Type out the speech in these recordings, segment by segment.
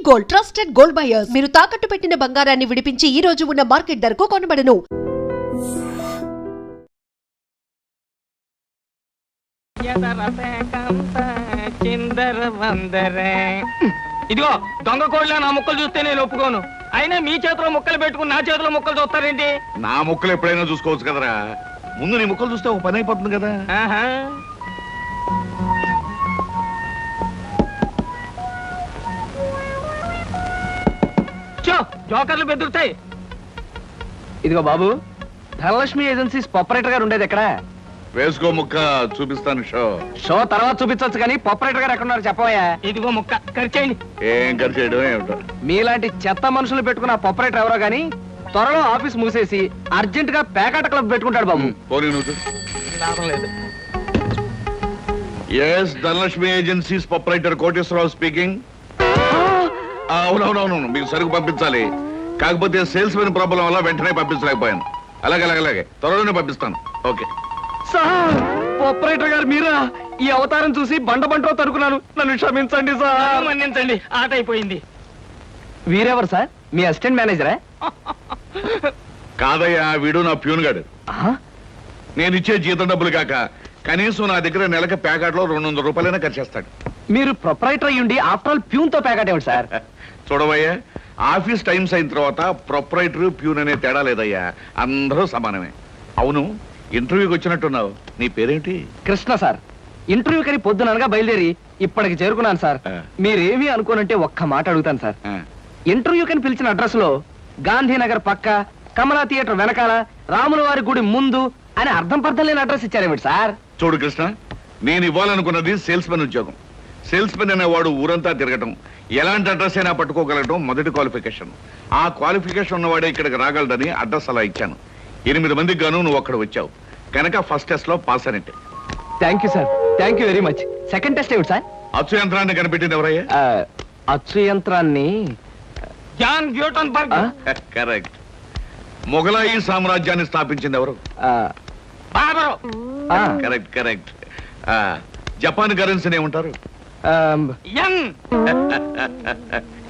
Gold, trusted gold buyers. మీరు తాకట్టు పెట్టిన బంగారాన్ని విడిపించి ఈ రోజు ఉన్న మార్కెట్ ధరకు కొనబడను. ఇదిగో దొంగ కోళ్ళ నా ముక్కలు చూస్తే నేను ఒప్పుకోను. అయినా మీ చేతిలో ముక్కలు పెట్టుకుని నా చేతిలో ముక్కలు చూస్తారేంటి? నా ముక్కలు ఎప్పుడైనా చూసుకోవచ్చు కదరా. ముందు నీ ముక్కలు చూస్తే ఒక పని అయిపోతుంది కదా. జోకర్లు బెదురుతాయి. ఇదిగో బాబు, ధనలక్ష్మి ఏజెన్సీస్ ప్రొపరేటర్ గారు ఉండేది ఎక్కడ? వేసుకో ముక్క చూపిస్తాను. షో తర్వాత చూపించవచ్చు కానీ ప్రొపరేటర్ గారు ఎక్కడ ఉన్నారు చెప్పవయ్యా. ఇదిగో ముక్క ఖర్చేయండి. ఏం ఖర్చు చేయడం ఏమిటో. మీలాంటి చెత్త మనుషులు పెట్టుకున్న ప్రొపరేటర్ ఎవరో గానీ త్వరలో ఆఫీస్ మూసేసి అర్జెంట్ గా పేకాట క్లబ్ పెట్టుకుంటాడు బాబు. పోనీ నువ్వు. లాభం లేదు. Yes, Dhanalakshmi agencies proprietor Koteswararao speaking. అవునవునవును, మీకు సరుకు పంపించాలి. కాకపోతే సేల్స్ మెన్ ప్రాబ్లం వల్ల వెంటనే పంపించలేకపోయాను. అలాగే త్వరలోనే పంపిస్తాను. ఓకే సార్, ప్రొపరేటర్ గారు మీరా? ఈ అవతారం చూసి బండో తరుకున్నాను. నన్ను క్షమించండి సార్. మన్నించండి, ఆట అయిపోయింది. వీరెవరు సార్? మీ అసిస్టెంట్ మేనేజరా? కాదయ్యా, వీడు నా ప్యూన్ గాడు. నేను ఇచ్చే జీతం డబ్బులు కాక కనీసం నా దగ్గర నెలకి ప్యాకెట్లో 200 రూపాయలైనా ఖర్చు చేస్తాడు. మీరు ప్రొపరేటర్ అయ్యుండి ఆఫ్టర్ ఆల్ ప్యూన్ తో ప్యాకెట్ ఏమిటి సార్? చూడవయ్యా, ఆఫీస్ టైమ్స్ అయిన తర్వాత ప్రొపరేటర్ ప్యూన్ అనే తేడా లేదయ్యా, అందరూ సమానమే. అవును, ఇంటర్వ్యూకి వచ్చినట్టున్నావు. నీ పేరేంటి? కృష్ణ సార్. ఇంటర్వ్యూ కని పొద్దుననగా బయలుదేరి ఇప్పటికి చేరుకున్నాను సార్. మీరేమీ అనుకోనంటే ఒక్క మాట అడుగుతాను సార్. ఇంటర్వ్యూ కని పిలిచిన అడ్రస్ లో గాంధీనగర్ పక్క, కమలా థియేటర్ వెనకాల, రాముల వారి గుడి ముందు అని అర్థం పర్థం లేని అడ్రస్ ఇచ్చారేమిటి సార్? చూడు కృష్ణ, నేను ఇవ్వాలనుకున్నది సేల్స్ మెన్ ఉద్యోగం. సేల్స్ మెన్ అనేవాడు ఊరంతా తిరగటం, ఎలాంటి అడ్రస్ అయినా పట్టుకోగలగటం మొదటి క్వాలిఫికేషన్. ఆ క్వాలిఫికేషన్ ఉన్నవాడే ఇక్కడికి రాగలడని అడ్రస్ అలా ఇచ్చాను. 8 మందికి గాను నువ్వు అక్కడ వచ్చావు కనుక ఫస్ట్ టెస్ట్ లో పాస్ అనేట్టే. Thank you sir, thank you very much. Second test ఏమిటి సార్? అచ్చు యంత్రాన్ని కనిపెట్టింది ఎవరయ్యా? అచ్చు యంత్రాన్ని జాన్ గ్యూటన్బర్గ్. కరెక్ట్. మొఘలాయి సామ్రాజ్యాన్ని స్థాపించింది ఎవరు? బాబరు. కరెక్ట్. జపాన్ కరెన్సీని ఏమంటారు? యం.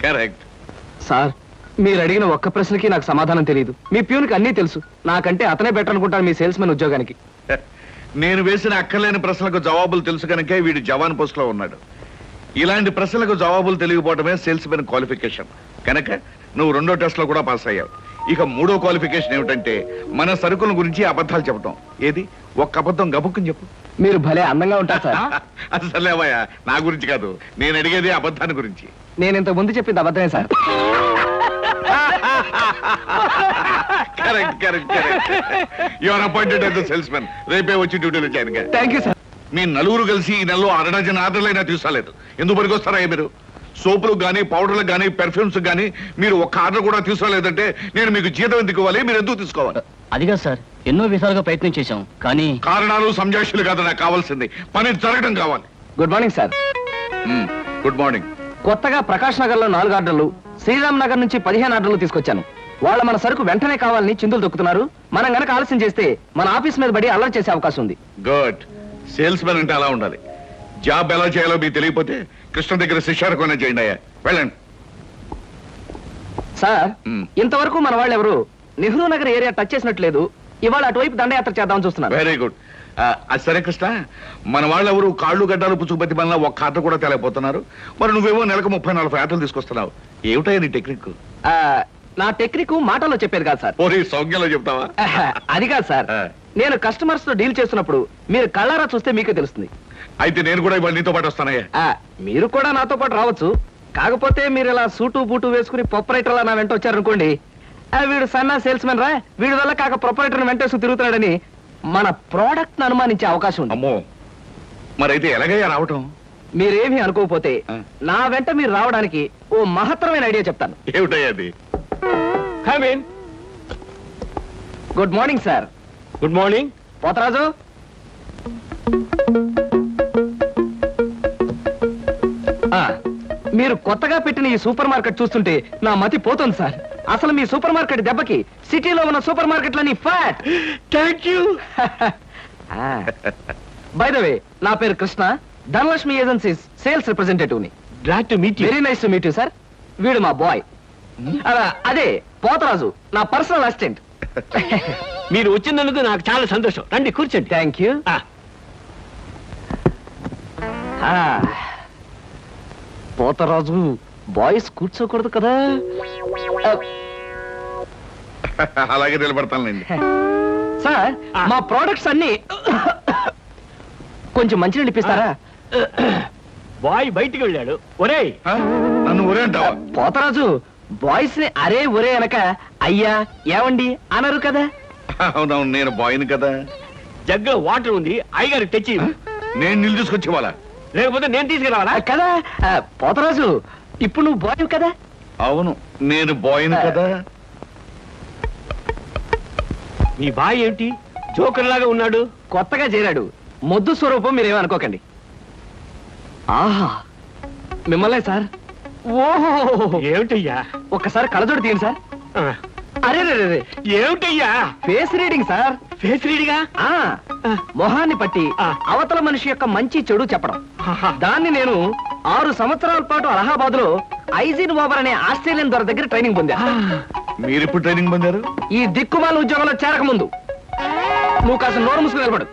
కరెక్ట్. సార్, మీరు అడిగిన ఒక్క ప్రశ్నకి నాకు సమాధానం తెలియదు. మీ ప్యూన్కి అన్నీ తెలుసు. నాకంటే అతనే బెటర్ అనుకుంటాను మీ సేల్స్ మెన్ ఉద్యోగానికి. నేను వేసిన అక్కర్లేని ప్రశ్నలకు జవాబులు తెలుసు కనుకే వీడు జవాన్ పోస్ట్ లో ఉన్నాడు. ఇలాంటి ప్రశ్నలకు జవాబులు తెలియకపోవడమే సేల్స్ మెన్ క్వాలిఫికేషన్. కనుక నువ్వు 2వ టెస్ట్ లో కూడా పాస్ అయ్యావు. ఇక 3వ క్వాలిఫికేషన్ ఏమిటంటే మన సరుకుల గురించి అబద్ధాలు చెప్పడం. ఏది? ఒక్క అబద్ధం గబుక్కుని చెప్పు. మీరు భలే అందంగా ఉంటారు సార్. అసలేవయ్యా, నా గురించి కాదు, నేను అడిగేది అబద్ధాన్ని గురించి. నేను ఇంతకు ముందు చెప్పింది అబద్ధమే sir. Correct. You are appointed as the salesmen. రేపే వచ్చి డ్యూటీలో జాయిన్ గా. Thank you sir. మీ నలుగురు కలిసి ఈ నెలలో 6 డజన్ ఆర్డర్లైనా తీసుకోలేదు. ఎందుకు పనికొస్తారా మీరు? సోపులకు కానీ, పౌడర్లకు కానీ, పెర్ఫ్యూమ్స్ కానీ మీరు ఒక్క ఆర్డర్ కూడా తీసుకోలేదంటే నేను మీకు జీతం ఎందుకు ఇవ్వాలి? మీరు ఎందుకు తీసుకోవాలి? అదిగా సార్, ఎన్నో విధాలుగా ప్రయత్నం చేశాం కానీ కారణాలు సంజాషులు కాదు నాకు కావాల్సింది, పని జరగడం కావాలి. Good morning sir. Good morning. కొత్తగా ప్రకాష్ నగర్ లో 4 ఆర్డర్లు, శ్రీరామ్ నగర్ నుంచి 15 ఆర్డర్లు తీసుకొచ్చాను. వాళ్ళ మన సరుకు వెంటనే కావాలని చిందులు దొక్కుతున్నారు. మనం గనక ఆలస్యం చేస్తే మన ఆఫీస్ మీద పడి అల్లరి చేసే అవకాశం ఉంది. గుడ్. సేల్స్ మెన్ అంటే అలా ఉండాలి. జాబ్ ఎలా చేయాలో మీకు తెలియకపోతే కృష్ణ దగ్గర శిష్యారకమైనా చేయండి అయ్యా. వెళ్ళండి సార్. ఇంతవరకు మన వాళ్ళు ఎవరు నెహ్రూ నగర్ ఏరియా టచ్ చేసినట్లేదు. ఇవాళ అటువైపు దండయాత్ర చేద్దామని చూస్తున్నారు. Very good. అది సరే కృష్ణ, మన వాళ్ళు ఎవరు కాళ్ళు గడ్డాలు పుచ్చుకుపతి వల్ల ఒక్క ఆట కూడా తేలేకపోతున్నారు. మరి నువ్వేమో నెలకు 30-40 ఆటలు తీసుకొస్తున్నావు. ఏమిటయ్యా నీ టెక్నిక్? నా టెక్నిక్ మాటల్లో చెప్పేది కాదు సార్. పోనీ సౌజ్ఞలో చెప్తావా? అది కాదు సార్. నేను కస్టమర్స్ తో డీల్ చేస్తున్నప్పుడు మీరు కళ్ళారా చూస్తే మీకే తెలుస్తుంది. అయితే నేను కూడా ఇవాళ నీతో పాటు వస్తానయ్యా. మీరు కూడా నాతో పాటు రావచ్చు. కాకపోతే మీరు ఇలా సూటు బూటు వేసుకుని ప్రొపరేటర్ నా వెంట వచ్చారనుకోండి, వీడు సన్నా సేల్స్ మెన్ రా, వీడి వల్ల కాక ప్రొపరేటర్ వెంటేసుకు తిరుగుతున్నాడని మన ప్రోడక్ట్ ను అనుమానించే అవకాశం ఉంది. అమ్మో, మరైతే ఎలాగయ్యా రావటం? మీరేమీ అనుకోకపోతే నా వెంట మీరు రావడానికి ఓ మహత్తరమైన ఐడియా చెప్తాను. ఏమిటయ్యా అది? Good morning sir. Good morning. Potharaju, మీరు కొత్తగా పెట్టిన ఈ సూపర్ మార్కెట్ చూస్తుంటే నా మతి పోతుంది సార్. అసలు మీ సూపర్ మార్కెట్ దెబ్బకి సిటీలో ఉన్న సూపర్ మార్కెట్లన్నీ flat. Thank you. By the way, నా పేరు Krishna, Dhanalakshmi agencies sales representative ని. Glad to meet you. Very nice to meet you sir. వీడు మా బాయ్. అదే పోతరాజు, నా పర్సనల్ అసిస్టెంట్. మీరు వచ్చినందుకు నాకు చాలా సంతోషం. రండి కూర్చోండి. Thank you. పోతరాజు, బాయ్స్ కూర్చోకూడదు కదా? అలాగే నిలబడతానులేండి. సార్, మా ప్రోడక్ట్స్ అన్ని కొంచెం మంచినీళ్ళు ఇప్పిస్తారా? బాయ్ బయటికి వెళ్ళాడు. ఒరేయ్, నన్ను ఊరే అంటావా? పోతరాజు, బాయ్స్ ని అరే ఒరే అనక అయ్యా ఏమండి అనరు కదా? అవునవును, నేను బాయ్ని కదా. జగ్గులో వాటర్ ఉంది, అయ్యగారికి తెచ్చి. నేను నీళ్ళు తీసుకొచ్చి వాళ్ళ, లేకపోతే నేను తీసుకురావాలా? కదా పోతరాజు, ఇప్పుడు నువ్వు బాయ్ కదా? అవును, నేను బాయ్ని కదా. మీ బాయ్ ఏంటి జోకర్ లాగా ఉన్నాడు? కొత్తగా చేరాడు, మొద్దు స్వరూపం, మీరేమనుకోకండి. ఆహా, మిమ్మల్నే సార్. ఓహో, ఏమిటయ్యా? ఒక్కసారి కళ్ళజోడు తీయండి సార్. అరే రే, ఏమిటయ్యా? Face reading sir. ఫేస్ రీడిగా? మొహాన్ని పట్టి అవతల మనిషి యొక్క మంచి చెడు చెప్పడం. దాన్ని నేను 6 సంవత్సరాల పాటు అలహాబాద్ లో ఐజిన్ ఓవర్ అనే ఆస్ట్రేలియన్ దొర దగ్గర ట్రైనింగ్ పొందా. మీరెప్పుడు ట్రైనింగ్ పొందారు? ఈ దిక్కుమాల ఉద్యోగంలో చేరక ముందు. నువ్వు కాస్త నోరు మూసుకుని నిలబడు.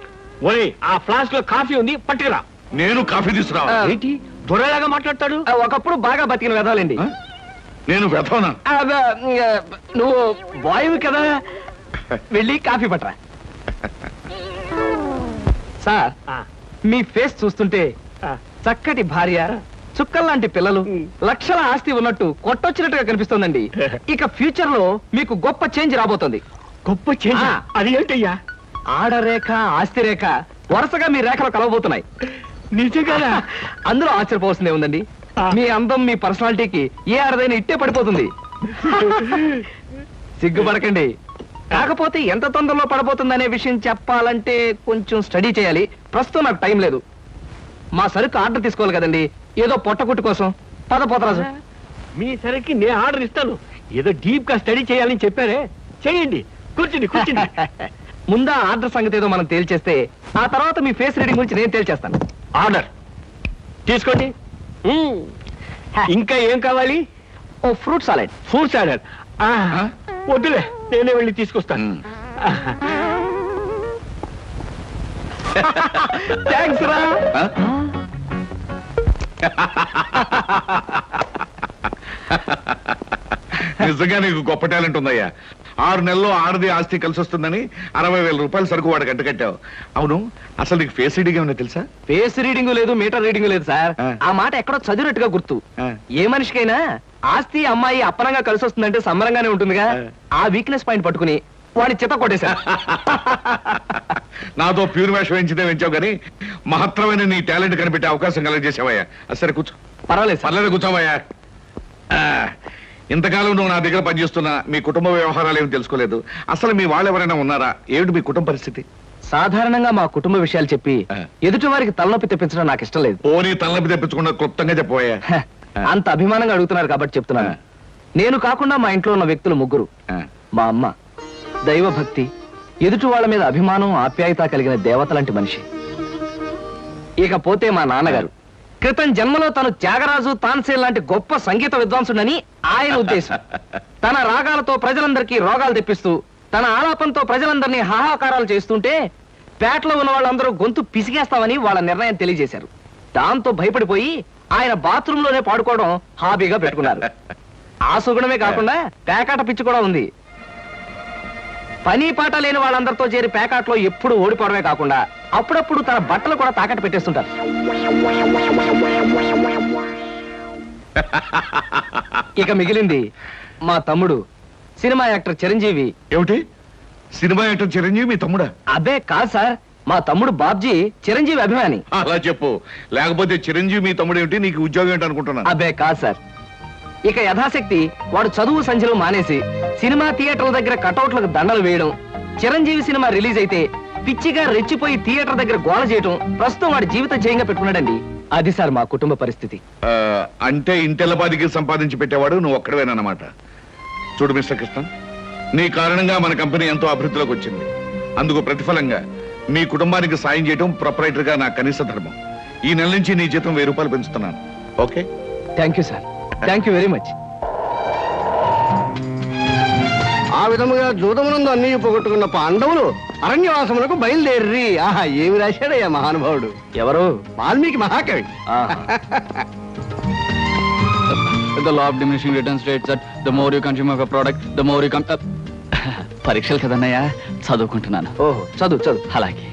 ఒరే, ఆ ఫ్లాస్క్ లో కాఫీ ఉంది, పట్టుకురా. నేను కాఫీ తీసుకురా. ఏంటి దొరలాగా మాట్లాడతాడు? ఒకప్పుడు బాగా బతికిన వెదాలండి. నేను వెతవనా? నువ్వు బాయ్వి కదా, వెళ్ళి కాఫీ పట్టరా. సార్, మీ ఫేస్ చూస్తుంటే చక్కటి భార్య, చుక్కల్లాంటి పిల్లలు, లక్షల ఆస్తి ఉన్నట్టు కొట్టొచ్చినట్టుగా కనిపిస్తోందండి. ఇక ఫ్యూచర్ లో మీకు గొప్ప చేంజ్ రాబోతుంది. గొప్ప చేంజ్? అది ఏంటయ్యా? ఆడరేఖ, ఆస్తి రేఖ వరుసగా మీ రేఖలు కలవబోతున్నాయి. నిజంగా? అందులో ఆశ్చర్యపోవాల్సిందే ఉందండి. మీ అందం, మీ పర్సనాలిటీకి ఏ ఆడదైనా ఇట్టే పడిపోతుంది. సిగ్గుపడకండి. కాకపోతే ఎంత తొందరలో పడబోతుందనే విషయం చెప్పాలంటే కొంచెం స్టడీ చేయాలి. ప్రస్తుతం నాకు టైం లేదు. మా సరుకు ఆర్డర్ తీసుకోవాలి కదండి, ఏదో పొట్టకుట్టు కోసం. పద పోతరాజు. మీ సరికి నేను ఆర్డర్ ఇస్తాను. ఏదో డీప్ గా స్టడీ చేయాలని చెప్పారే, చేయండి. కూర్చుని కూర్చుని. ముందా ఆర్డర్ సంగతి ఏదో మనం తేల్చేస్తే ఆ తర్వాత మీ ఫేస్ రీడింగ్ గురించి నేను తేల్చేస్తాను. ఆర్డర్ తీసుకోండి. ఇంకా ఏం కావాలి? ఓ ఫ్రూట్ సాలెడ్. Fruit salad? వద్దులే, నేనే వెళ్ళి తీసుకొస్తాను. థ్యాంక్స్ రా. నిజంగా నీకు గొప్ప టాలెంట్ ఉందయ్యా. 6 నెలల్లో ఆడది ఆస్తి కలిసి వస్తుందని 60,000 రూపాయల సరుకు వాడు కట్టావు. అవును, అసలు నీకు ఫేస్ రీడింగ్ ఏమన్నా తెలుసా? ఫేస్ రీడింగ్ లేదు, మీటర్ రీడింగ్ లేదు సార్. ఆ మాట ఎక్కడో చదివినట్టుగా గుర్తు. ఏ మనిషికైనా ఆస్తి అమ్మాయి అప్పనంగా కలిసి వస్తుందంటే సంబరంగానే ఉంటుందిగా. ఆ వీక్నెస్ పాయింట్ పట్టుకుని వాడి చిత్త కొట్టేశా. నాతో ప్యూర్ వేషం వేయించితే వేయించావు కానీ మహత్తరమైన నీ టాలెంట్ కనిపెట్టే అవకాశం కలగజేసావయ్యా. సరే కూర్చో. పర్వాలేదు సార్. పర్లేదు, కూర్చోవయ్యా. ఇంతకాలం నువ్వు నా దగ్గర పనిచేస్తున్నా మీ కుటుంబ వ్యవహారాలు ఏమి తెలుసుకోలేదు. అసలు మీ వాళ్ళు ఎవరైనా ఉన్నారా? ఏమిటి మీ కుటుంబ పరిస్థితి? సాధారణంగా మా కుటుంబ విషయాలు చెప్పి ఎదుటి వారికి తలనొప్పి తెప్పించడం నాకు ఇష్టం లేదు. పోనీ తలనొప్పి తెప్పించకుండా క్లుప్తంగా చెప్పబోయా. అంత అభిమానంగా అడుగుతున్నారు కాబట్టి చెప్తున్నాను. నేను కాకుండా మా ఇంట్లో ఉన్న వ్యక్తులు 3. మా అమ్మ దైవభక్తి, ఎదుటి వాళ్ళ మీద అభిమానం, ఆప్యాయత కలిగిన దేవత లాంటి మనిషి. ఇకపోతే మా నాన్నగారు క్రితం జన్మలో తను త్యాగరాజు, తాన్సేన్ లాంటి గొప్ప సంగీత విద్వాంసుడని ఆయన ఉద్దేశం. తన రాగాలతో ప్రజలందరికీ రోగాలు తెప్పిస్తూ, తన ఆలాపంతో ప్రజలందరినీ హాహాకారాలు చేస్తుంటే పేటలో ఉన్న వాళ్ళందరూ గొంతు పిసిగేస్తామని వాళ్ళ నిర్ణయం తెలియజేశారు. దాంతో భయపడిపోయి ఆయన బాత్రూమ్ లోనే పాడుకోవడం హాబీగా పెట్టుకున్నారు. ఆ సుగుణమే కాకుండా పేకాట పిచ్చి కూడా ఉంది. పని పాట లేని వాళ్ళందరితో చేరి పేకాట్లో ఎప్పుడు ఓడిపోవడమే కాకుండా అప్పుడప్పుడు తన బట్టలు కూడా తాకట్టు పెట్టేస్తుంటారు. ఇక మిగిలింది మా తమ్ముడు సినిమా యాక్టర్ చిరంజీవి. ఏమిటి, సినిమా యాక్టర్ చిరంజీవి మీ తమ్ముడా? అబ్బే కాదు సార్, మా తమ్ముడు బాబ్జీ చిరంజీవి అభిమాని. అలా చెప్పు, లేకపోతే చిరంజీవి మీ తమ్ముడు ఏమిటి, నీకు ఉద్యోగం ఏంటి అనుకుంటున్నాను. అబ్బే కాదు సార్. ఇక యథాశక్తి వాడు చదువు సంధ్యలు మానేసి సినిమా థియేటర్ల దగ్గర కటౌట్లకు దండలు వేయడం, చిరంజీవి సినిమా రిలీజ్ అయితే పిచ్చిగా రెచ్చిపోయి థియేటర్ దగ్గర గోల చేయడం ప్రస్తుతం వాడి జీవిత జయంగా పెట్టుకున్నాడండి. అది సార్ మా కుటుంబ పరిస్థితి. అంటే ఇంటెల్లపాదికి సంపాదించి పెట్టేవాడు నువ్వు ఒక్కడవేనన్నమాట. చూడు మిస్టర్ కృష్ణ, నీ కారణంగా మన కంపెనీ ఎంతో అభివృద్ధిలోకి వచ్చింది. అందుకు ప్రతిఫలంగా మీ కుటుంబానికి సాయం చేయడం ప్రొపరైటర్ గా నా కనీస ధర్మం. ఈ నెల నుంచి నీ జీతం 1000 రూపాయలు పెంచుతున్నాను. Okay? Thank you sir. Thank you very much. ఆ విధముగా జూదమునందు అన్ని పోగొట్టుకున్న పాండవులు అరణ్యవాసములకు బయలుదేరి. ఆహా, ఏమి రాశాడయ్యా మహానుభావుడు. ఎవరు? వాల్మీకి మహాకవి. The law of diminishing returns states that the more you consume of a product, the more you పరీక్షలు కదన్నయ్యా, చదువుకుంటున్నాను. ఓహో, చదువు చదువు. అలాగే.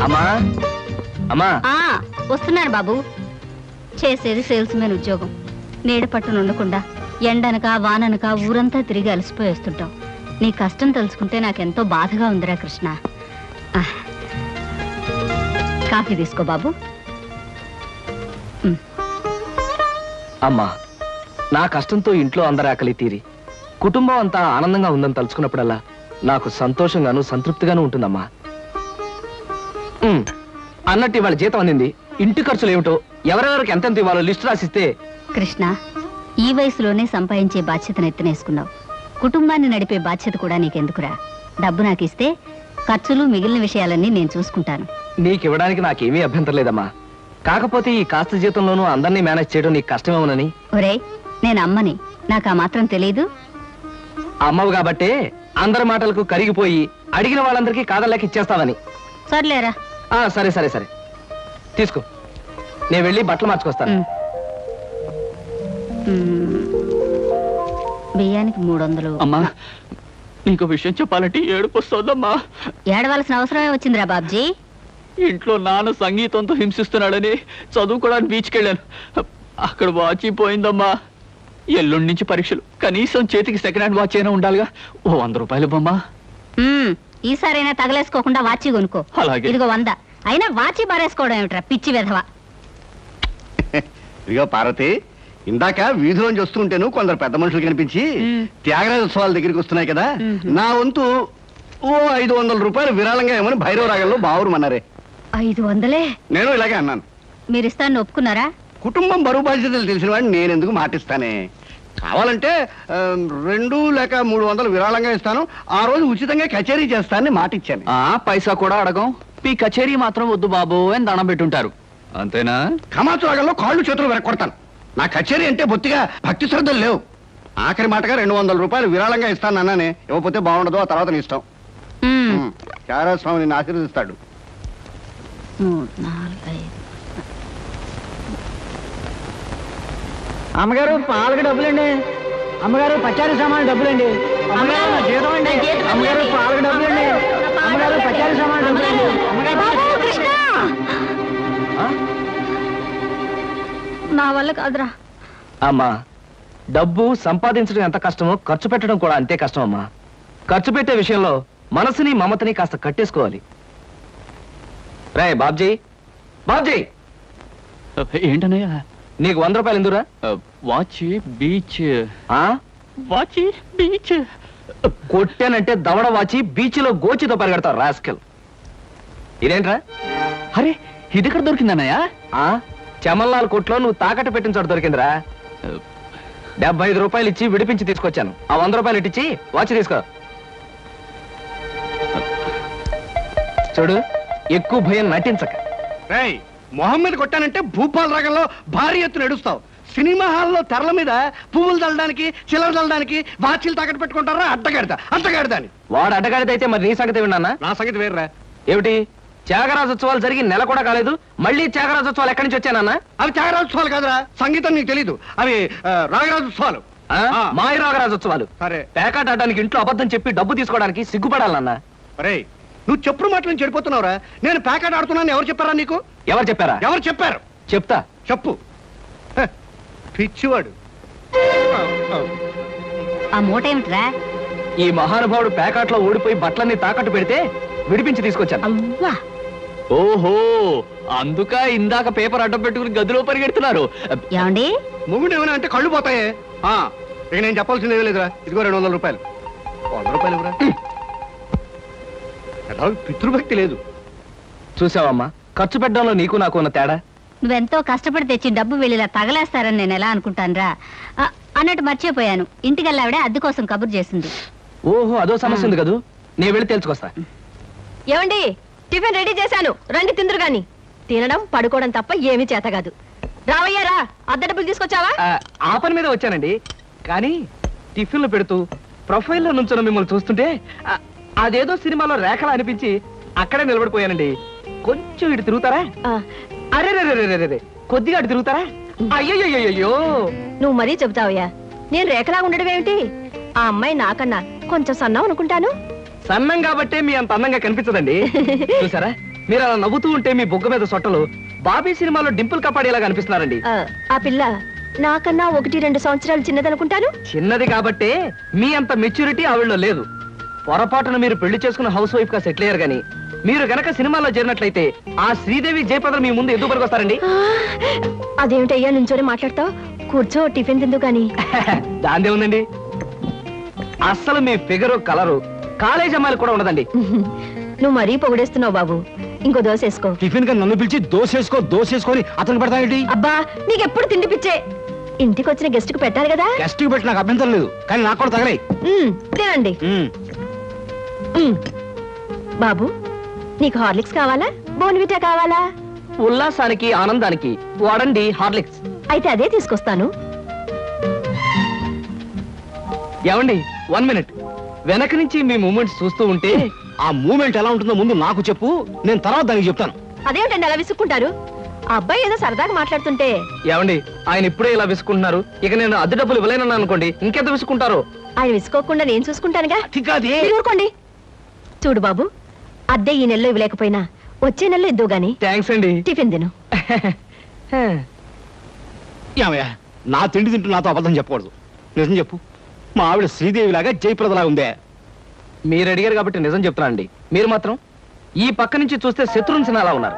అమ్మా అమ్మా. వస్తున్నాను బాబు. చేసేది సేల్స్ మెన్ ఉద్యోగం. నీడ పట్టున ఉండకుండా ఎండనక వాననక ఊరంతా తిరిగి అలసిపోయేస్తుంటాం. నీ కష్టం తలుచుకుంటే నాకెంతో బాధగా ఉందిరా కృష్ణ. కాఫీ తీసుకో బాబు. అమ్మా, నా కష్టంతో ఇంట్లో అందరి ఆకలి తీరి కుటుంబం అంతా ఆనందంగా ఉందని తలుచుకున్నప్పుడల్లా నాకు సంతోషంగాను సంతృప్తిగాను ఉంటుందమ్మా. అన్నట్టు ఇవాళ జీతం అందింది. ఇంటి ఖర్చులు ఏమిటో, ఎవరెవరికి ఎంతెంత ఇవ్వాలో లిస్టు రాసిస్తే. కృష్ణ, ఈ వయసులోనే సంపాదించే బాధ్యతను ఎత్తనేసుకున్నావు. కుటుంబాన్ని నడిపే బాధ్యత కూడా నీకెందుకురా? డబ్బు నాకు ఇస్తే ఖర్చులు మిగిలిన విషయాలన్నీ నేను చూసుకుంటాను. నీకివ్వడానికి నాకేమీ అభ్యంతరం లేదమ్మా. కాకపోతే ఈ కాస్త జీతంలోనూ అందరినీ మేనేజ్ చేయడం నీకు కష్టమేమోనని. ఒరేయ్, నేను అమ్మని, నాకు ఆ మాత్రం తెలీదు. అమ్మవు కాబట్టే అందరి మాటలకు కరిగిపోయి అడిగిన వాళ్ళందరికీ కాదలేక ఇచ్చేస్తావని. సర్లేరా. సరే సరే సరే, తీసుకో. నేను వెళ్ళి బట్టలు మార్చుకొస్తాను. బియ్యానికి 300. అమ్మా, నీకు విషయం చెప్పాలంటే ఏడుపు వస్తుందమ్మా. ఏడవలసిన అవసరమే వచ్చిందిరా బాబ్జీ. ఇంట్లో నాన్న సంగీతంతో హింసిస్తున్నాడని చదువుకోవడానికి బీచ్కి వెళ్ళాను. అక్కడ వాచ్ పోయిందమ్మా. ఎల్లుండి నుంచి పరీక్షలు. కనీసం చేతికి సెకండ్ హ్యాండ్ వాచ్ అయినా ఉండాలిగా. ఓ 100 రూపాయలు బొమ్మా. ఈసారైనా తగలేసుకోకుండా వాచి కొనుక్కో. అలాగే. ఇదిగో 100. అయినా వాచి బారేసుకోవడం ఏమిట్రా పిచ్చి వెధవ. ఇదిగో పార్వతి, ఇందాక వీధిలోంచి వస్తుంటేను కొందరు పెద్ద మనుషులు కనిపించి త్యాగరాజోత్సవాల దగ్గరికి వస్తున్నాయి కదా, నా వంతు ఓ 500 రూపాయలు విరాళంగా ఏమని భైరవ రాగంలో బావురమన్నారే. 500? నేను ఇలాగే అన్నాను. మీరిస్తాను ఒప్పుకున్నారా? కుటుంబం బరువు బాధ్యతలు తెలిసిన వాడిని నేనెందుకు మాటిస్తానే. కావాలంటే 2 లేక 300 విరాళంగా ఇస్తాను. ఆ రోజు ఉచితంగా కచేరీ చేస్తానని మాటిచ్చాను. పైసా కూడా అడగం. మీ కచేరీ మాత్రం వద్దు బాబు అని దండం పెట్టుంటారు, అంతేనా? కమాతు రాగంలో కాళ్ళు చేతులు వెరక్కొడతాను. నా కచేరీ అంటే బొత్తిగా భక్తి శ్రద్ధలు లేవు. ఆఖరి మాటగా 200 రూపాయలు విరాళంగా ఇస్తాను అన్నానే. ఇవ్వకపోతే బాగుండదు, ఆ తర్వాత నీ ఇష్టం. చారాస్వామి నిన్ను ఆశీర్వదిస్తాడు. 3, 4, 5. అమ్మగారు పాలకు డబ్బులండి. అమ్మగారు పచారీ సామాన్ డబ్బులండి. అమ్మగారు నా జీతం అండి. అమ్మగారు పాలకు డబ్బులండి. అమ్మగారు పచారీ సామాన్ డబ్బులండి. నా వల్ల కాదురా. అమ్మా, డబ్బు సంపాదించడం ఎంత కష్టమో ఖర్చు పెట్టడం కూడా అంతే కష్టం అమ్మా. ఖర్చు పెట్టే విషయంలో మనసుని మమతని కాస్త కట్టేసుకోవాలి. రే బాబ్జీ, బాబ్జీ, ఏంటన్నయ్యా? నీకు 100 రూపాయలు ఎందురా? Watch beach. వాచి బీచ్ కొట్టానంటే దవడ వాచి బీచ్లో గోచితో పరిగెడతావు రాస్కెల్. ఇదేంట్రా? అరే, ఇది ఎక్కడ దొరికిందన్నయ్యా? చమల్లాల్ కొట్లో నువ్వు తాకట్టు పెట్టిన చోట దొరికిందిరా. 75 రూపాయలు ఇచ్చి విడిపించి తీసుకొచ్చాను. ఆ 100 రూపాయలు ఇచ్చి వాచ్ తీసుకో. చూడు, ఎక్కువ భయం నటించక. రేయ్, మొహం మీద కొట్టానంటే భూపాల్ రాగంలో భారీ ఎత్తున ఎడుస్తావు. సినిమా హాల్లో తెరల మీద పువ్వులు చల్లడానికి, చిల్లర చల్లడానికి వాచీలు తాకట్టు పెట్టుకుంటారా? అడ్డగాడిదా అని. వాడు అడ్డగాడిదైతే మరి నీ సంగతి విన్నానా? నా సంగతి వేర్రా. ఏమిటి, త్యాగరాజోత్సవాలు జరిగి నెల కూడా కాలేదు, మళ్ళీ త్యాగరాజోత్సవాలు ఎక్కడి నుంచి వచ్చానన్నా? అవి త్యాగరాజోత్సవాలు కాదురా, సంగీతం నీకు తెలీదు. అవి రాగరాజోత్సవాలు. మాయ రాగరాజోత్సవాలు. సరే, పేకాట ఆడడానికి ఇంట్లో అబద్ధం చెప్పి డబ్బు తీసుకోవడానికి సిగ్గుపడాలన్నా? రేయ్, నువ్వు చెప్పుడు మాటలు చెడిపోతున్నావురా. నేను ప్యాకెట్ ఆడుతున్నాను ఎవరు చెప్పారా నీకు? ఎవరు చెప్పారా? ఎవరు చెప్పారు? చెప్తా, చెప్పు. పిచ్చివాడు. ఆ మూట ఏమిట్రా? ఈ మహానుభావుడు ప్యాకాట్లో ఓడిపోయి బట్టలన్నీ తాకట్టు పెడితే విడిపించి తీసుకొచ్చాను. అవ్వా, ఓహో, అందుక ఇందాక పేపర్ అడ్డం పెట్టుకుని గదిలో పరిగెడుతున్నారు. ఏమండి? మొగుడు ఏమైనా అంటే కళ్ళు పోతాయే. ఇక నేను చెప్పాల్సింది ఏమీ లేదురా. ఇదిగో 200 రూపాయలు. 100 రూపాయలు ఇవ్వరా. పితృభక్తి లేదు. చూసావమ్మా, ఖర్చు పెట్టడంలో నీకు నాకు ఉన్న తేడా. నువ్వెంతో కష్టపడి తెచ్చి డబ్బు వెళ్ళిలా తగలేస్తారని నేను ఎలా అనుకుంటానురా. అన్నట్టు మర్చిపోయాను, ఇంటికెళ్ళావిడే అద్దె కోసం కబురు చేసింది. ఓహో, అదో సమస్య ఉంది కదూ. నేను వెళ్ళి తెలుసుకొస్తా. ఏమండి, టిఫిన్ రెడీ చేశాను, రండి తిందురు గాని. తినడం పడుకోవడం తప్ప ఏమీ చేత కాదు. రావయ్యారా, అద్దె డబ్బులు తీసుకొచ్చావా? ఆ పని మీద వచ్చానండి, కానీ టిఫిన్లు పెడుతూ ప్రొఫైల్లో నుంచున్న మిమ్మల్ని చూస్తుంటే అదేదో సినిమాలో రేఖలా అనిపించి అక్కడే నిలబడిపోయానండి. కొంచెం ఇటు తిరుగుతారా? అరే రే కొద్దిగా అటు తిరుగుతారా? అయ్యో నువ్వు మరీ చెబుతావయ్యా. నేను రేఖలా ఉండడం ఏమిటి? ఆ అమ్మాయి నాకన్నా కొంచెం సన్నం అనుకుంటాను. సన్నం కాబట్టే మీ అంత అందంగా కనిపించదండి. చూసారా, మీరు అలా నవ్వుతూ ఉంటే మీ బొగ్గ మీద సొట్టలు బాబీ సినిమాలో డింపుల్ కపాడేలా కనిపిస్తున్నారండి. ఆ పిల్ల నాకన్నా 1-2 సంవత్సరాలు చిన్నదనుకుంటాను. చిన్నది కాబట్టే మీ అంత మెచ్యూరిటీ ఆవిడలో లేదు. పొరపాటున మీరు పెళ్లి చేసుకున్న హౌస్ వైఫ్ గా సెటిల్ అయ్యారు గానీ మీరు గనక సినిమాలో చేరినట్లయితే ఆ శ్రీదేవి జయప్రద మీ ముందు ఎందుకు పనికొస్తారండి? అదేమిటయ్యా నుంచోనే మాట్లాడతావు? కూర్చో, టిఫిన్ తిందు గాని. దాందే ఉందండి. అస్సలు మీ ఫిగరు కలరు కాలేజ్ అమ్మాయిలు కూడా ఉండదండి. నువ్వు మరీ పొగిడేస్తున్నావు బాబు. ఇంకో దోశ వేసుకో. టిఫిన్ గా నన్ను పిలిచి దోసేసుకొని అతను పెడతానండి. అబ్బా, నీకెప్పుడు తిండి పిచ్చే. ఇంటికి వచ్చిన గెస్ట్ కు పెట్టాలి కదా. గెస్ట్ కి పెట్టి నాకు అభ్యంతరం లేదు, కానీ నాకు కూడా తగలే. తినండి. బాబు, నీకు హార్లిక్స్ కావాలా, బోన్విటా కావాలా? ఉల్లాసానికి ఆనందానికి వాడండి హార్లిక్స్. అయితే అదే తీసుకొస్తాను. ఏమండి, 1 మినిట్. వెనక నుంచి మీ మూమెంట్స్ చూస్తూ ఉంటే ఆ మూమెంట్ ఎలా ఉంటుందో ముందు నాకు చెప్పు, నేను తర్వాత దానికి చెప్తాను. అదేమిటండి అలా విసుక్కుంటారు? ఆ అబ్బాయి ఏదో సరదాగా మాట్లాడుతుంటే. ఏమండి, ఆయన ఇప్పుడే ఇలా విసుకుంటున్నారు, ఇక నేను అద్దె డబ్బులు ఇవ్వలేనన్నా అనుకోండి, ఇంకెంత విసుకుంటారు? ఆయన విసుకోకుండా నేను చూసుకుంటానుగా. మీరు ఊరుకోండి. చూడు బాబు, అద్దె ఈ నెలలో ఇవ్వలేకపోయినా వచ్చే నెలలో ఇద్దు గాని. థ్యాంక్స్ అండి. టిఫిన్ తిను. ఏమయ్యా, నా తిండి తింటూ నాతో అబద్ధం చెప్పకూడదు. నిజం చెప్పు, మా ఆవిడ శ్రీదేవి లాగా జయప్రదలా ఉందే? మీరు అడిగారు కాబట్టి నిజం చెప్తున్నానండి. మీరు మాత్రం ఈ పక్క నుంచి చూస్తే శత్రుఘ్న సిన్హా ఉన్నారు.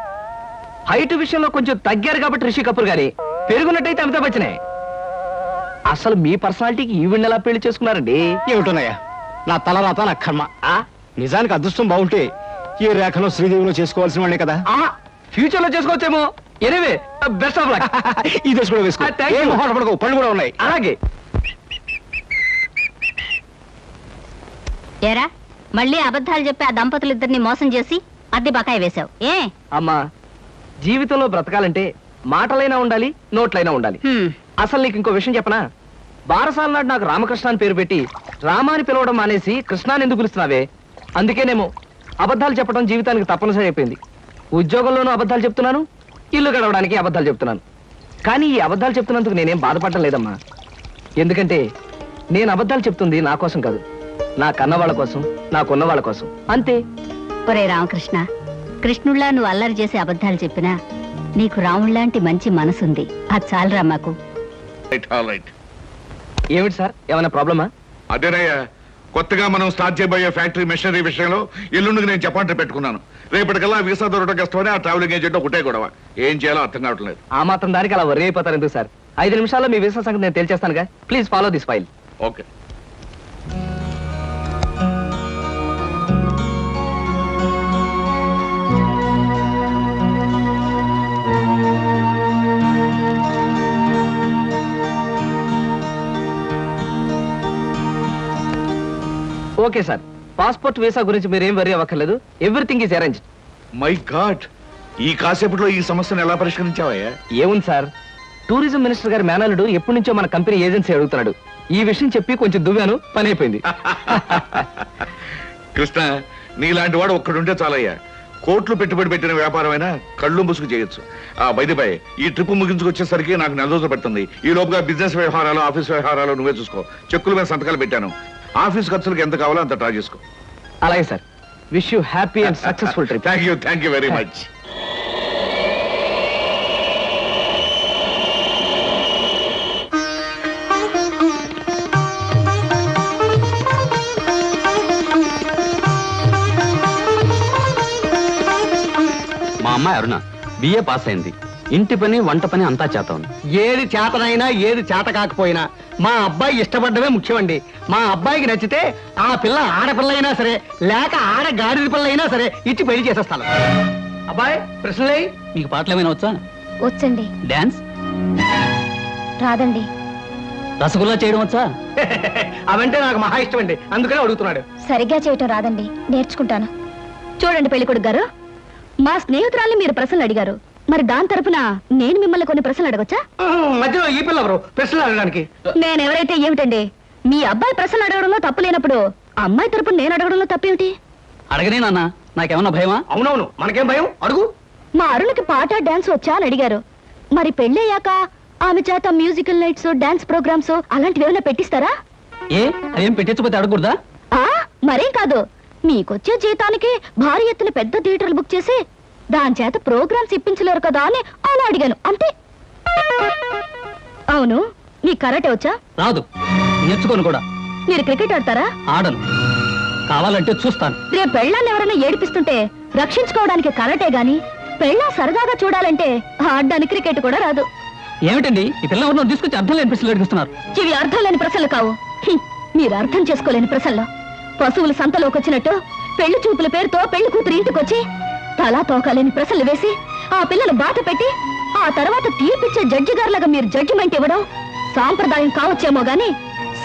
హైట్ విషయంలో కొంచెం తగ్గారు కాబట్టి రిషి కపూర్ గారి, పెరుగున్నట్టయితే అమితాబ్ బచ్చనే. అసలు మీ పర్సనాలిటీకి ఈవిడ్ని ఎలా పెళ్లి చేసుకున్నారండి? ఏమిటోనయ్యా, నా తలరాత నా కర్మ. నిజానికి అదృష్టం బాగుంటే ఈ రేఖలో శ్రీదేవిలో చేసుకోవాల్సిన వాళ్ళే కదా. ఫ్యూచర్ లో చేసుకోవచ్చేమో. Anyway, best of luck. ఈ దశ కూడా వేసుకో. ఏం మొహాట పడకు, పళ్ళు కూడా ఉన్నాయి. అలాగే. ఏరా, మళ్ళీ అబద్ధాలు చెప్పి ఆ దంపతులిద్దరిని మోసం చేసి అద్దె బకాయి వేశావు ఏ? అమ్మా, జీవితంలో బ్రతకాలంటే మాటలైనా ఉండాలి, నోట్లైనా ఉండాలి. అసలు నీకు ఇంకో విషయం చెప్పనా? బారసాల నాడు నాకు రామకృష్ణ అని పేరు పెట్టి రామాని పిలవడం మానేసి కృష్ణాని ఎందుకు పిలుస్తున్నావే? అందుకేనేమో అబద్ధాలు చెప్పడం జీవితానికి తప్పనిసరి అయిపోయింది. ఉద్యోగంలోనూ అబద్ధాలు చెప్తున్నాను, ఇల్లు గడవడానికి అబద్ధాలు చెప్తున్నాను. కానీ ఈ అబద్ధాలు చెప్తున్నందుకు నేనేం బాధపడటం లేదమ్మా. ఎందుకంటే నేను అబద్ధాలు చెప్తుంది నా కోసం కాదు, నా కన్న వాళ్ళ కోసం, నాకున్న వాళ్ళ కోసం, అంతే. ఒరే రామకృష్ణ, కృష్ణుళ్ళ నువ్వు అల్లరి చేసి అబద్ధాలు చెప్పినా నీకు రాముళ్లాంటి మంచి మనసుంది. అది చాలరా మాకు. ఏమిటి సార్, ఏమైనా ప్రాబ్లమా? అదేనయ్యా, కొత్తగా మనం స్టార్ట్ చేయబోయే ఫ్యాక్టరీ మెషినరీ విషయంలో ఎల్లుండికి నేను చెప్పంటే పెట్టుకున్నాను. రేపటికల్లా వీసా దొరకడం కష్టమని ఆ ట్రావెలింగ్ ఏజెంట్ ఒకటే గొడవ. ఏం చేయాలో అర్థం కావట్లేదు. ఆ మాత్రం దానికి అలా వర్రీ అయిపోతారు ఎందుకు సార్? 5 నిమిషాల్లో మీ వీసా సంగతి నేను తేల్చేస్తానుగా. Please follow this file. Okay. Okay sir, passport visa గురించి మీరేం వరీ అవ్వక్కర్లేదు. Everything is arrange. My God, ఈ కాసేపట్లో ఈ సమస్యను ఎలా పరిష్కరించావయ్యా? ఏముంది సార్, టూరిజం మినిస్టర్ గారి మేనల్లుడు ఎప్పటి నుంచో మన కంపెనీ ఏజెన్సీ అడుగుతున్నాడు. ఈ విషయం చెప్పి కొంచెం దువ్వాను, పని అయిపోయింది. కృష్ణ, నీలాంటి వాడు ఒక్కడుంటే చాలయ్యా. కోట్లు పెట్టుబడి పెట్టిన వ్యాపారమైనా కళ్ళు ముసుగు చేయొచ్చు. బై ఈ ట్రిప్ ముగించుకొచ్చేసరికి నాకు 4 రోజులు పడుతుంది. ఈ లోపుగా బిజినెస్ వ్యవహారాలు, ఆఫీస్ వ్యవహారాలు నువ్వే చూసుకో. చెక్కుల మీద సంతకాలు పెట్టాను. ఆఫీస్ ఖర్చులకు ఎంత కావాలో అంత డ్రా చేసుకో. అలాగే sir. Wish you happy and successful trip. Thank you very much. మా అమ్మాయి అరుణ బిఏ పాస్ అయింది. ఇంటి పని, వంట పని అంతా చేతాను. ఏది చేతనైనా ఏది చేత కాకపోయినా మా అబ్బాయి ఇష్టపడ్డమే ముఖ్యమండి. మా అబ్బాయికి నచ్చితే ఆ పిల్ల ఆడపిల్ల అయినా సరే, లేక ఆడ గాడిద పిల్ల అయినా సరే ఇచ్చి పెళ్లి చేసేస్తాను. అబ్బాయి ప్రశ్నలే. మీకు పాటలు ఏమైనా వచ్చా? వచ్చండి. డాన్స్ రాదండి. రసగుల్లా చేయడం వచ్చా? అవంటే నాకు మహా ఇష్టం అండి, అందుకనే అడుగుతున్నాడు. సరిగ్గా చేయటం రాదండి, నేర్చుకుంటాను. చూడండి పెళ్లికొడుకు గారు, మా స్నేహితురాల్ని మీరు ప్రశ్నలు అడిగారు, మరి దాని తరపున నేను మిమ్మల్ని కొన్ని ప్రశ్నలు అడగొచ్చా? మధ్యలో ఈ పిల్ల ఎవరు ప్రశ్నలు అడగడానికి? నేనెవరైతే ఏమిటండి, మీ అబ్బాయి ప్రశ్నలు అడగడంలో తప్పు లేనప్పుడు అమ్మాయి తరపున నేను అడగడంలో తప్పేమిటి? అడగనే నాన్న, నాకేమన్నా భయమా? అవునవును, మనకేం భయం, అడుగు. మా అరుణకి పాట డాన్స్ వచ్చా అని అడిగారు. మరి పెళ్ళయ్యాక ఆమె చేత మ్యూజికల్ నైట్స్, డాన్స్ ప్రోగ్రామ్స్ అలాంటివి ఏమైనా పెట్టిస్తారా? ఏ అదేం పెట్టించకపోతే అడగకూడదా? మరేం కాదు, మీకొచ్చే జీతానికి భారీ ఎత్తున పెద్ద థియేటర్లు బుక్ చేసి దాని చేత ప్రోగ్రామ్స్ ఇప్పించలేరు కదా అని అలా అడిగాను అంతే. అవును, నీ కరాటే వచ్చా? రాదు, నేర్చుకోను కూడా. మీరు క్రికెట్ ఆడతారా? ఆడను, కావాలంటే చూస్తాను. రేపు పెళ్ళాన్ని ఎవరైనా ఏడిపిస్తుంటే రక్షించుకోవడానికి కరాటే గాని, పెళ్ళా సరదాగా చూడాలంటే ఆడడానికి క్రికెట్ కూడా రాదు. ఏమిటండి ఈ పిల్ల ఎవరినో తీసుకొచ్చి అర్థం లేని ప్రశ్నలు అడిగిస్తున్నారు? ఇవి అర్థం లేని ప్రశ్నలు కావు. మీరు అర్థం చేసుకోలేని ప్రశ్నలు. పశువులు సంతలోకి వచ్చినట్టు పెళ్లి చూపుల పేరుతో పెళ్లి కూతురు ఇంటికొచ్చి తలా తోకాలేని ప్రశ్నలు వేసి ఆ పిల్లలు బాట పెట్టి ఆ తర్వాత తీర్పిచ్చే జడ్జి గారులాగా మీరు జడ్జిమెంట్ ఇవ్వడం సాంప్రదాయం కావచ్చేమో గాని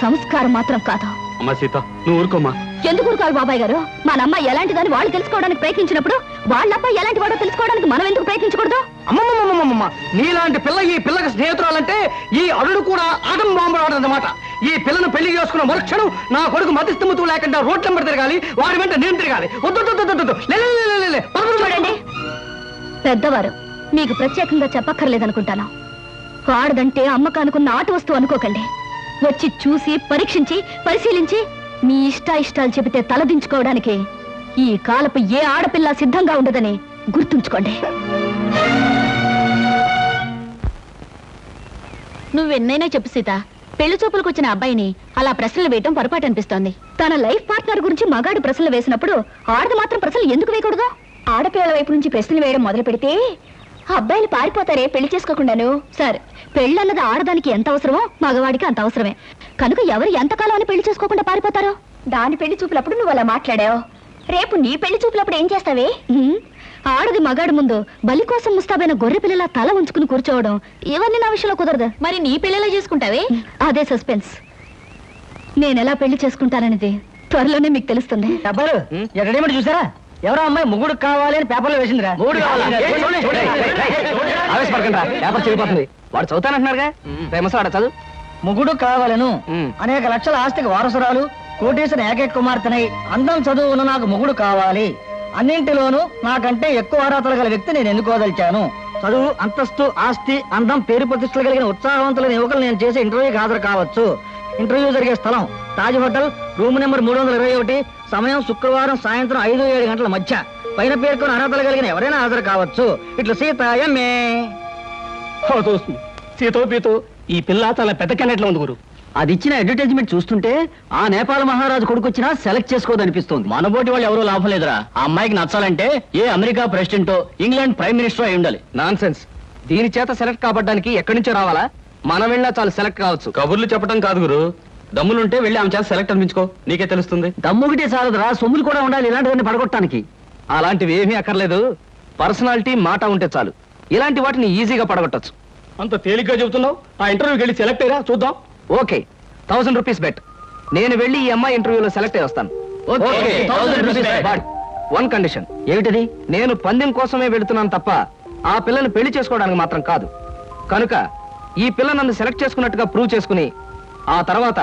సంస్కారం మాత్రం కాదు. అమ్మా సీత, నువ్వు ఊరుకోమ్మా. ఎందుకు ఊరుకోవాలి బాబాయ్ గారు? మన అమ్మాయి ఎలాంటిదని వాళ్ళు తెలుసుకోవడానికి ప్రయత్నించినప్పుడు వాళ్ళ అబ్బాయి ఎలాంటి వాడో తెలుసుకోవడానికి మనం ఎందుకు ప్రయత్నించకూడదు? అమ్మమ్మమ్మమ్మమ్మ, నీలాంటి పిల్ల ఈ పిల్లకి స్నేహితురాలంటే ఈ అరుడు కూడా ఆటం బాంబు ఆడదన్నమాట. ఈ పిల్లను పెళ్లి చేసుకున్న మరుక్షణం నా కొడుకు మతిస్థిమతు లేకుండా రోడ్ల వెంబడి తిరగాలి, వాడి వెంట నేను తిరగాలి. చూడండి పెద్దవారు, మీకు ప్రత్యేకంగా చెప్పక్కర్లేదనుకుంటాను. ఆడదంటే అమ్మకానుకున్న ఆట వస్తువు అనుకోకండి. వచ్చి చూసి పరీక్షించి పరిశీలించి మీ ఇష్టాయిష్టాలు చెబితే తలదించుకోవడానికి ఈ కాలపు ఏ ఆడపిల్ల సిద్ధంగా ఉండదని గుర్తుంచుకోండి. నువ్వెన్నైనా చెప్పు సీత, పెళ్లి చూపులకు వచ్చిన అబ్బాయిని అలా ప్రశ్నలు వేయటం పొరపాటు అనిపిస్తోంది. తన లైఫ్ పార్ట్నర్ గురించి మగాడు ప్రశ్నలు వేసినప్పుడు ఆడది మాత్రం ప్రశ్నలు ఎందుకు వేయకూడదు? ఆడపిల్లల వైపు నుంచి ప్రశ్నలు వేయడం మొదలు పెడితే అబ్బాయిలు పారిపోతారే పెళ్లి చేసుకోకుండాను. సరే, పెళ్ళన్నది ఆడదానికి ఎంత అవసరమో మగవాడికి అంత అవసరమే. కనుక ఎవరు ఎంతకాలం అని పెళ్లి చేసుకోకుండా పారిపోతారో? దాని పెళ్లి చూపులప్పుడు నువ్వు అలా మాట్లాడావు, రేపు నీ పెళ్లి చూపులప్పుడు ఏం చేస్తావే? ఆడది మగాడు ముందు బలి కోసం ముస్తాబైన గొర్రె పిల్లల తల ఉంచుకుని కూర్చోవడం ఇవన్నీ నా విషయంలో కుదరదు. మరి నీ పెళ్లిలా చేసుకుంటావే? అదే సస్పెన్స్. నేనెలా పెళ్లి చేసుకుంటాననేది త్వరలోనే మీకు తెలుస్తుంది. అబ్బారు ఎక్కడేమిటి చూసారా? ఎవరో అమ్మాయి ముగ్గుడు కావాలి అని పేపర్లో వేసిందిరా. ఆవేశపడకండి, పేపర్ చెడిపోతుంది. వాడు చదువుతానంటున్నారుగా, ఫేమస్ వాడు చదువు. ముగ్గుడు కావాలను, అనేక లక్షల ఆస్తికి వారసురాలు, కోటేశ్వర ఏకైక కుమార్తెనై అందం చదువును నాకు ముగ్గుడు కావాలి. అన్నింటిలోనూ నాకంటే ఎక్కువ అర్హతలు గల వ్యక్తి నేను ఎన్నుకోదలిచాను. చదువు, అంతస్తు, ఆస్తి, అందం, పేరు ప్రతిష్టలు కలిగిన ఉత్సాహవంతులైన యువకులు నేను చేసే ఇంటర్వ్యూకి హాజరు కావచ్చు. ఇంటర్వ్యూ జరిగే స్థలం తాజ్ హోటల్, రూమ్ నెంబర్ 321, సమయం శుక్రవారం సాయంత్రం 5-7 గంటల మధ్య. పైన పేర్కొని అర్హతలు కలిగిన ఎవరైనా హాజరు కావచ్చు. ఇట్లా సీత ఎంఏ. సీతో పీతో ఈ పిల్ల చాలా పెద్ద కెనెట్లో ఉంది గురు. అది ఇచ్చిన అడ్వర్టైజ్మెంట్ చూస్తుంటే ఆ నేపాల్ మహారాజు కొడుకు వచ్చినా సెలెక్ట్ చేసుకోదనిపిస్తుంది. మనబోటి వాళ్ళు ఎవరో లాభం లేదురా. ఆ అమ్మాయికి నచ్చాలంటే ఏ అమెరికా ప్రెసిడెంటో ఇంగ్లాండ్ ప్రైమ్ మినిస్టర్ అయి ఉండాలి. Non sense. దీని చేత సెలెక్ట్ కాబడ్డానికి ఎక్కడి నుంచో రావాలా? మనం వెళ్ళినా చాలు సెలెక్ట్ కావచ్చు. కబుర్లు చెప్పడం కాదు గురు, దమ్ములుంటే వెళ్ళి ఆమె చేత సెలెక్ట్ అనిపించుకో, నీకే తెలుస్తుంది. దమ్ముగిటే చాలదురా, సొమ్ములు కూడా ఉండాలి ఇలాంటివన్నీ పడగొట్టడానికి. అలాంటివి ఏమీ అక్కర్లేదు, పర్సనాలిటీ, మాట ఉంటే చాలు. ఇలాంటి వాటిని ఈజీగా పడగొట్టచ్చు. అంత తేలిగ్గా చెబుతున్నావు. ఆ ఇంటర్వ్యూకి వెళ్ళి సెలెక్ట్ అయ్యా చూద్దాం. Okay, 1000 rupees bet. నేను వెళ్ళి ఈ అమ్మాయి ఇంటర్వ్యూలో సెలెక్ట్ అయ్యి వస్తాను. Okay, 1000 rupees bet. But one condition. ఏమిటది? నేను పందెం కోసమే వెళుతున్నాను తప్ప ఆ పిల్లని పెళ్లి చేసుకోవడానికి మాత్రం కాదు. కనుక ఈ పిల్ల నన్ను సెలెక్ట్ చేసుకున్నట్టుగా ప్రూవ్ చేసుకుని ఆ తర్వాత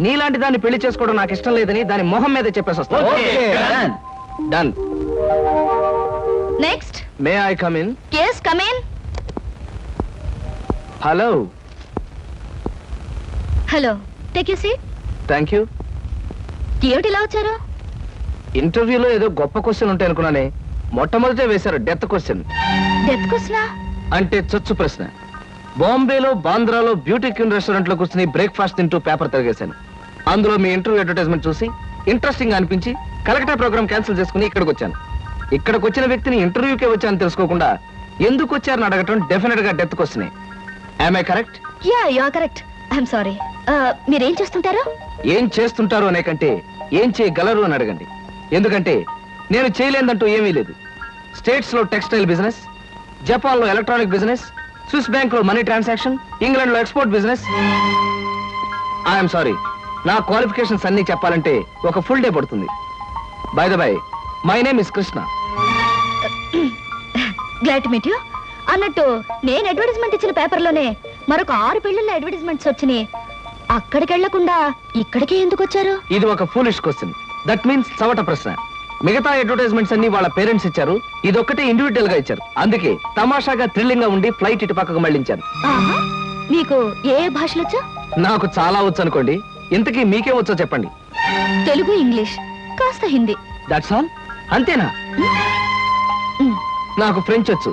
నీలాంటి దాన్ని పెళ్లి చేసుకోవడం నాకు ఇష్టం లేదని దాని మొహం మీద చెప్పేసి వస్తాను. Done. Next. May I come in? yes come in. Hello. Hello, take you seat. Thank you. ఏమిటి ఇలా వచ్చారు? ఇంటర్వ్యూలో ఏదో గొప్ప క్వశ్చన్ ఉంటాయి అనుకున్నానే, మొట్టమొదటే వేశారు డెత్ క్వశ్చన్. డెత్ క్వశ్చనా? అంటే చచ్చు ప్రశ్న. బాంబేలో, బాంద్రాలో బ్యూటీ క్వీన్ రెస్టారెంట్ లో కూర్చుని బ్రేక్ఫాస్ట్ తింటూ పేపర్ తిరిగేశాను. అందులో మీ ఇంటర్వ్యూ అడ్వర్టైజ్మెంట్ చూసి ఇంట్రెస్టింగ్ అనిపించి కలెక్టర్ ప్రోగ్రామ్ క్యాన్సిల్ చేసుకుని ఇక్కడికి వచ్చాను. ఇక్కడికి వచ్చిన వ్యక్తిని ఇంటర్వ్యూకే వచ్చాను తెలుసుకోకుండా ఎందుకు వచ్చారని అడగటం డెఫినెట్ గా డెత్ క్వశ్చనే. Am I correct? Yeah, you are correct. I'm sorry. మీరేం చేస్తుంటారు? ఏం చేస్తుంటారు అనే కంటే ఏం చేయగలరు అని అడగండి. ఎందుకంటే నేను చేయలేదంటూ ఏమీ లేదు. స్టేట్స్ లో టెక్స్టైల్ బిజినెస్, జపాన్ లో ఎలక్ట్రానిక్ బిజినెస్, స్విస్ బ్యాంక్ లో మనీ ట్రాన్సాక్షన్, ఇంగ్లాండ్ లో ఎక్స్పోర్ట్ బిజినెస్. ఐఎమ్ సారీ, నా క్వాలిఫికేషన్స్ అన్ని చెప్పాలంటే ఒక ఫుల్ డే పడుతుంది. By the by, my name is Krishna. Glad to meet you. అన్నట్టు నేను అడ్వర్టైజ్మెంట్ ఇచ్చిన పేపర్లోనే మరొక 6 పెళ్లిళ్ళ అడ్వర్టైజ్మెంట్స్ వచ్చినాయి. అక్కడికి వెళ్లకుండా ఇక్కడికే ఎందుకు వచ్చారు? ఇది ఒక ఫూలిష్ క్వశ్చన్. దట్ మీన్స్ చవట ప్రశ్న. మిగతా అడ్వర్టైజ్మెంట్స్ అన్ని వాళ్ళ పేరెంట్స్ ఇచ్చారు, ఇదొక్కటే ఇండివిజువల్ గా ఇచ్చారు. అందుకే తమాషాగా థ్రిల్లింగ్ గా ఉండి ఫ్లైట్ ఇటు పక్కకు మళ్ళించాను. ఆహా, మీకు ఏ భాషలొచ్చా? నాకు చాలా వచ్చు అనుకోండి. ఇంతకీ మీకే వచ్చో చెప్పండి. తెలుగు, ఇంగ్లీష్, కాస్త హిందీ. That's all? అంతేనా? నాకు ఫ్రెంచ్ వచ్చు.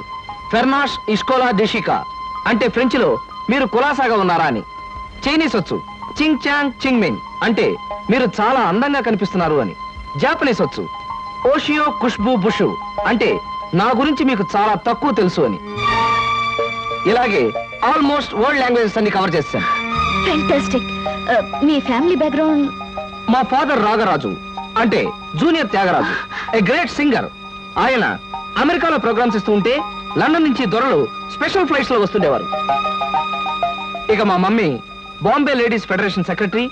ఫెర్నాష్ ఇష్కోలా డిషికా అంటే ఫ్రెంచ్ లో మీరు కులాసాగా ఉన్నారా అని. చైనీస్ వచ్చు. చింగ్ చాంగ్ చింగ్ మిన్ అంటే మీరు చాలా అందంగా కనిపిస్తున్నారు అని. జాపనీస్ వచ్చు. ఓషియో ఖుష్బూ బుషు అంటే నా గురించి మీకు చాలా తక్కువ తెలుసు అని. ఇలాగే ఆల్మోస్ట్ వరల్డ్ లాంగ్వేజెస్ అన్ని కవర్ చేశాను. ఫెంటాస్టిక్. మీ ఫ్యామిలీ బ్యాక్గ్రౌండ్? మా ఫాదర్ రాగరాజు అంటే junior Tyagaraju, a great singer. ఆయన అమెరికాలో ప్రోగ్రామ్స్ ఇస్తూ ఉంటే లండన్ నుంచి దొరలు స్పెషల్ ఫ్లైట్స్ లో వస్తుండేవారు. ఇక మా mummy Bombay ladies federation secretary,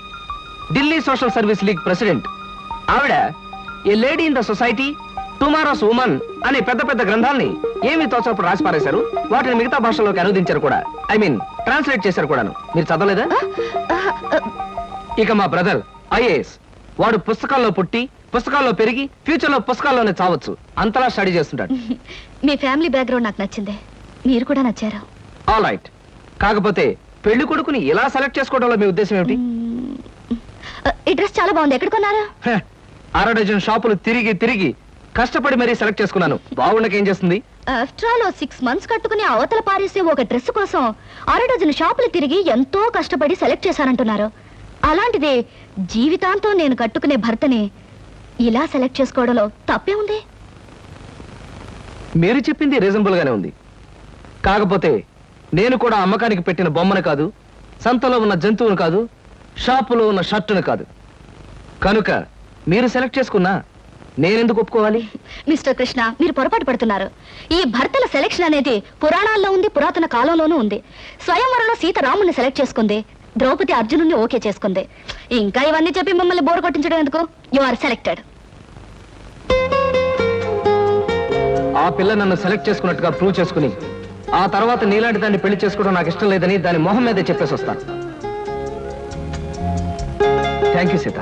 Delhi social service league president. ఆవిడ a lady in the society, tomorrow's woman అనే పెద్ద పెద్ద గ్రంథాల్ని ఏమి తోచప్పుడు రాసి పారేశారు. వాటిని మిగతా భాషల్లోకి అనుదించారు కూడా. ఐ మీన్ ట్రాన్స్లేట్ చేశారు కూడాను. మీరు చదవలేదా? ఇక మా బ్రదర్ ఐఏఎస్. వాడు పుస్తకాల్లో పుట్టి పుస్తకాల్లో పెరిగి ఫ్యూచర్ లో పుస్తకాల్లోనే చావచ్చు. అంతలా స్టడీ చేస్తుంటాడు. మీ ఫ్యామిలీ బ్యాక్గ్రౌండ్ నాకు నచ్చింది. మీరు కూడా నచ్చారు. All right. కాకపోతే పెళ్లి కొడుకుని ఇలా సెలెక్ట్ చేసుకోవడంలో మీ ఉద్దేశం ఏమిటి? ఈ డ్రెస్ చాలా బాగుంది. ఎక్కడ కొన్నారు? అర డజన్ షాపులు తిరిగి తిరిగి కష్టపడి మరీ సెలెక్ట్ చేసుకున్నాను. బాగుండకేం చేస్తుంది? ఆఫ్టర్ ఆల్ 6 months కట్టుకుని అవతల పారేసే ఒక డ్రెస్ కోసం 6 డజన్ షాపులు తిరిగి ఎంతో కష్టపడి సెలెక్ట్ చేశానంటున్నారు. అలాంటిది జీవితాంతం నేను కట్టుకునే భర్తని ఇలా సెలెక్ట్ చేసుకోవడంలో తప్పే ఉంది. మీరు చెప్పింది రీజనబుల్ గానే ఉంది. కాకపోతే నేను కూడా అమ్మకానికి పెట్టిన బొమ్మను కాదు, సంతలో ఉన్న జంతువును కాదు, షాపులో ఉన్న షర్టును కాదు. కనుక మీరు సెలెక్ట్ చేసుకున్నా నేనెందుకు ఒప్పుకోవాలి? మిస్టర్ కృష్ణ, మీరు పొరపాటు పడుతున్నారు. ఈ భర్తల సెలెక్షన్ అనేది పురాణాల్లో ఉంది, పురాతన కాలంలోనూ ఉంది. స్వయంవరంలో సీత రాముని సెలెక్ట్ చేసుకుంది, ద్రౌపది అర్జునుని ఓకే చేసుకుంది. ఇంకా ఇవన్నీ చెప్పి మిమ్మల్ని బోర్ కొట్టించడం ఎందుకు? You are selected. ఆ పిల్ల నన్ను సెలెక్ట్ చేసుకున్నట్టుగా ప్రూవ్ చేసుకుని ఆ తర్వాత నీలాంటి దాన్ని పెళ్లి చేసుకోవడం నాకు ఇష్టం లేదని దాని మొహం మీదే చెప్పేసి వస్తాను. Thank you Sita.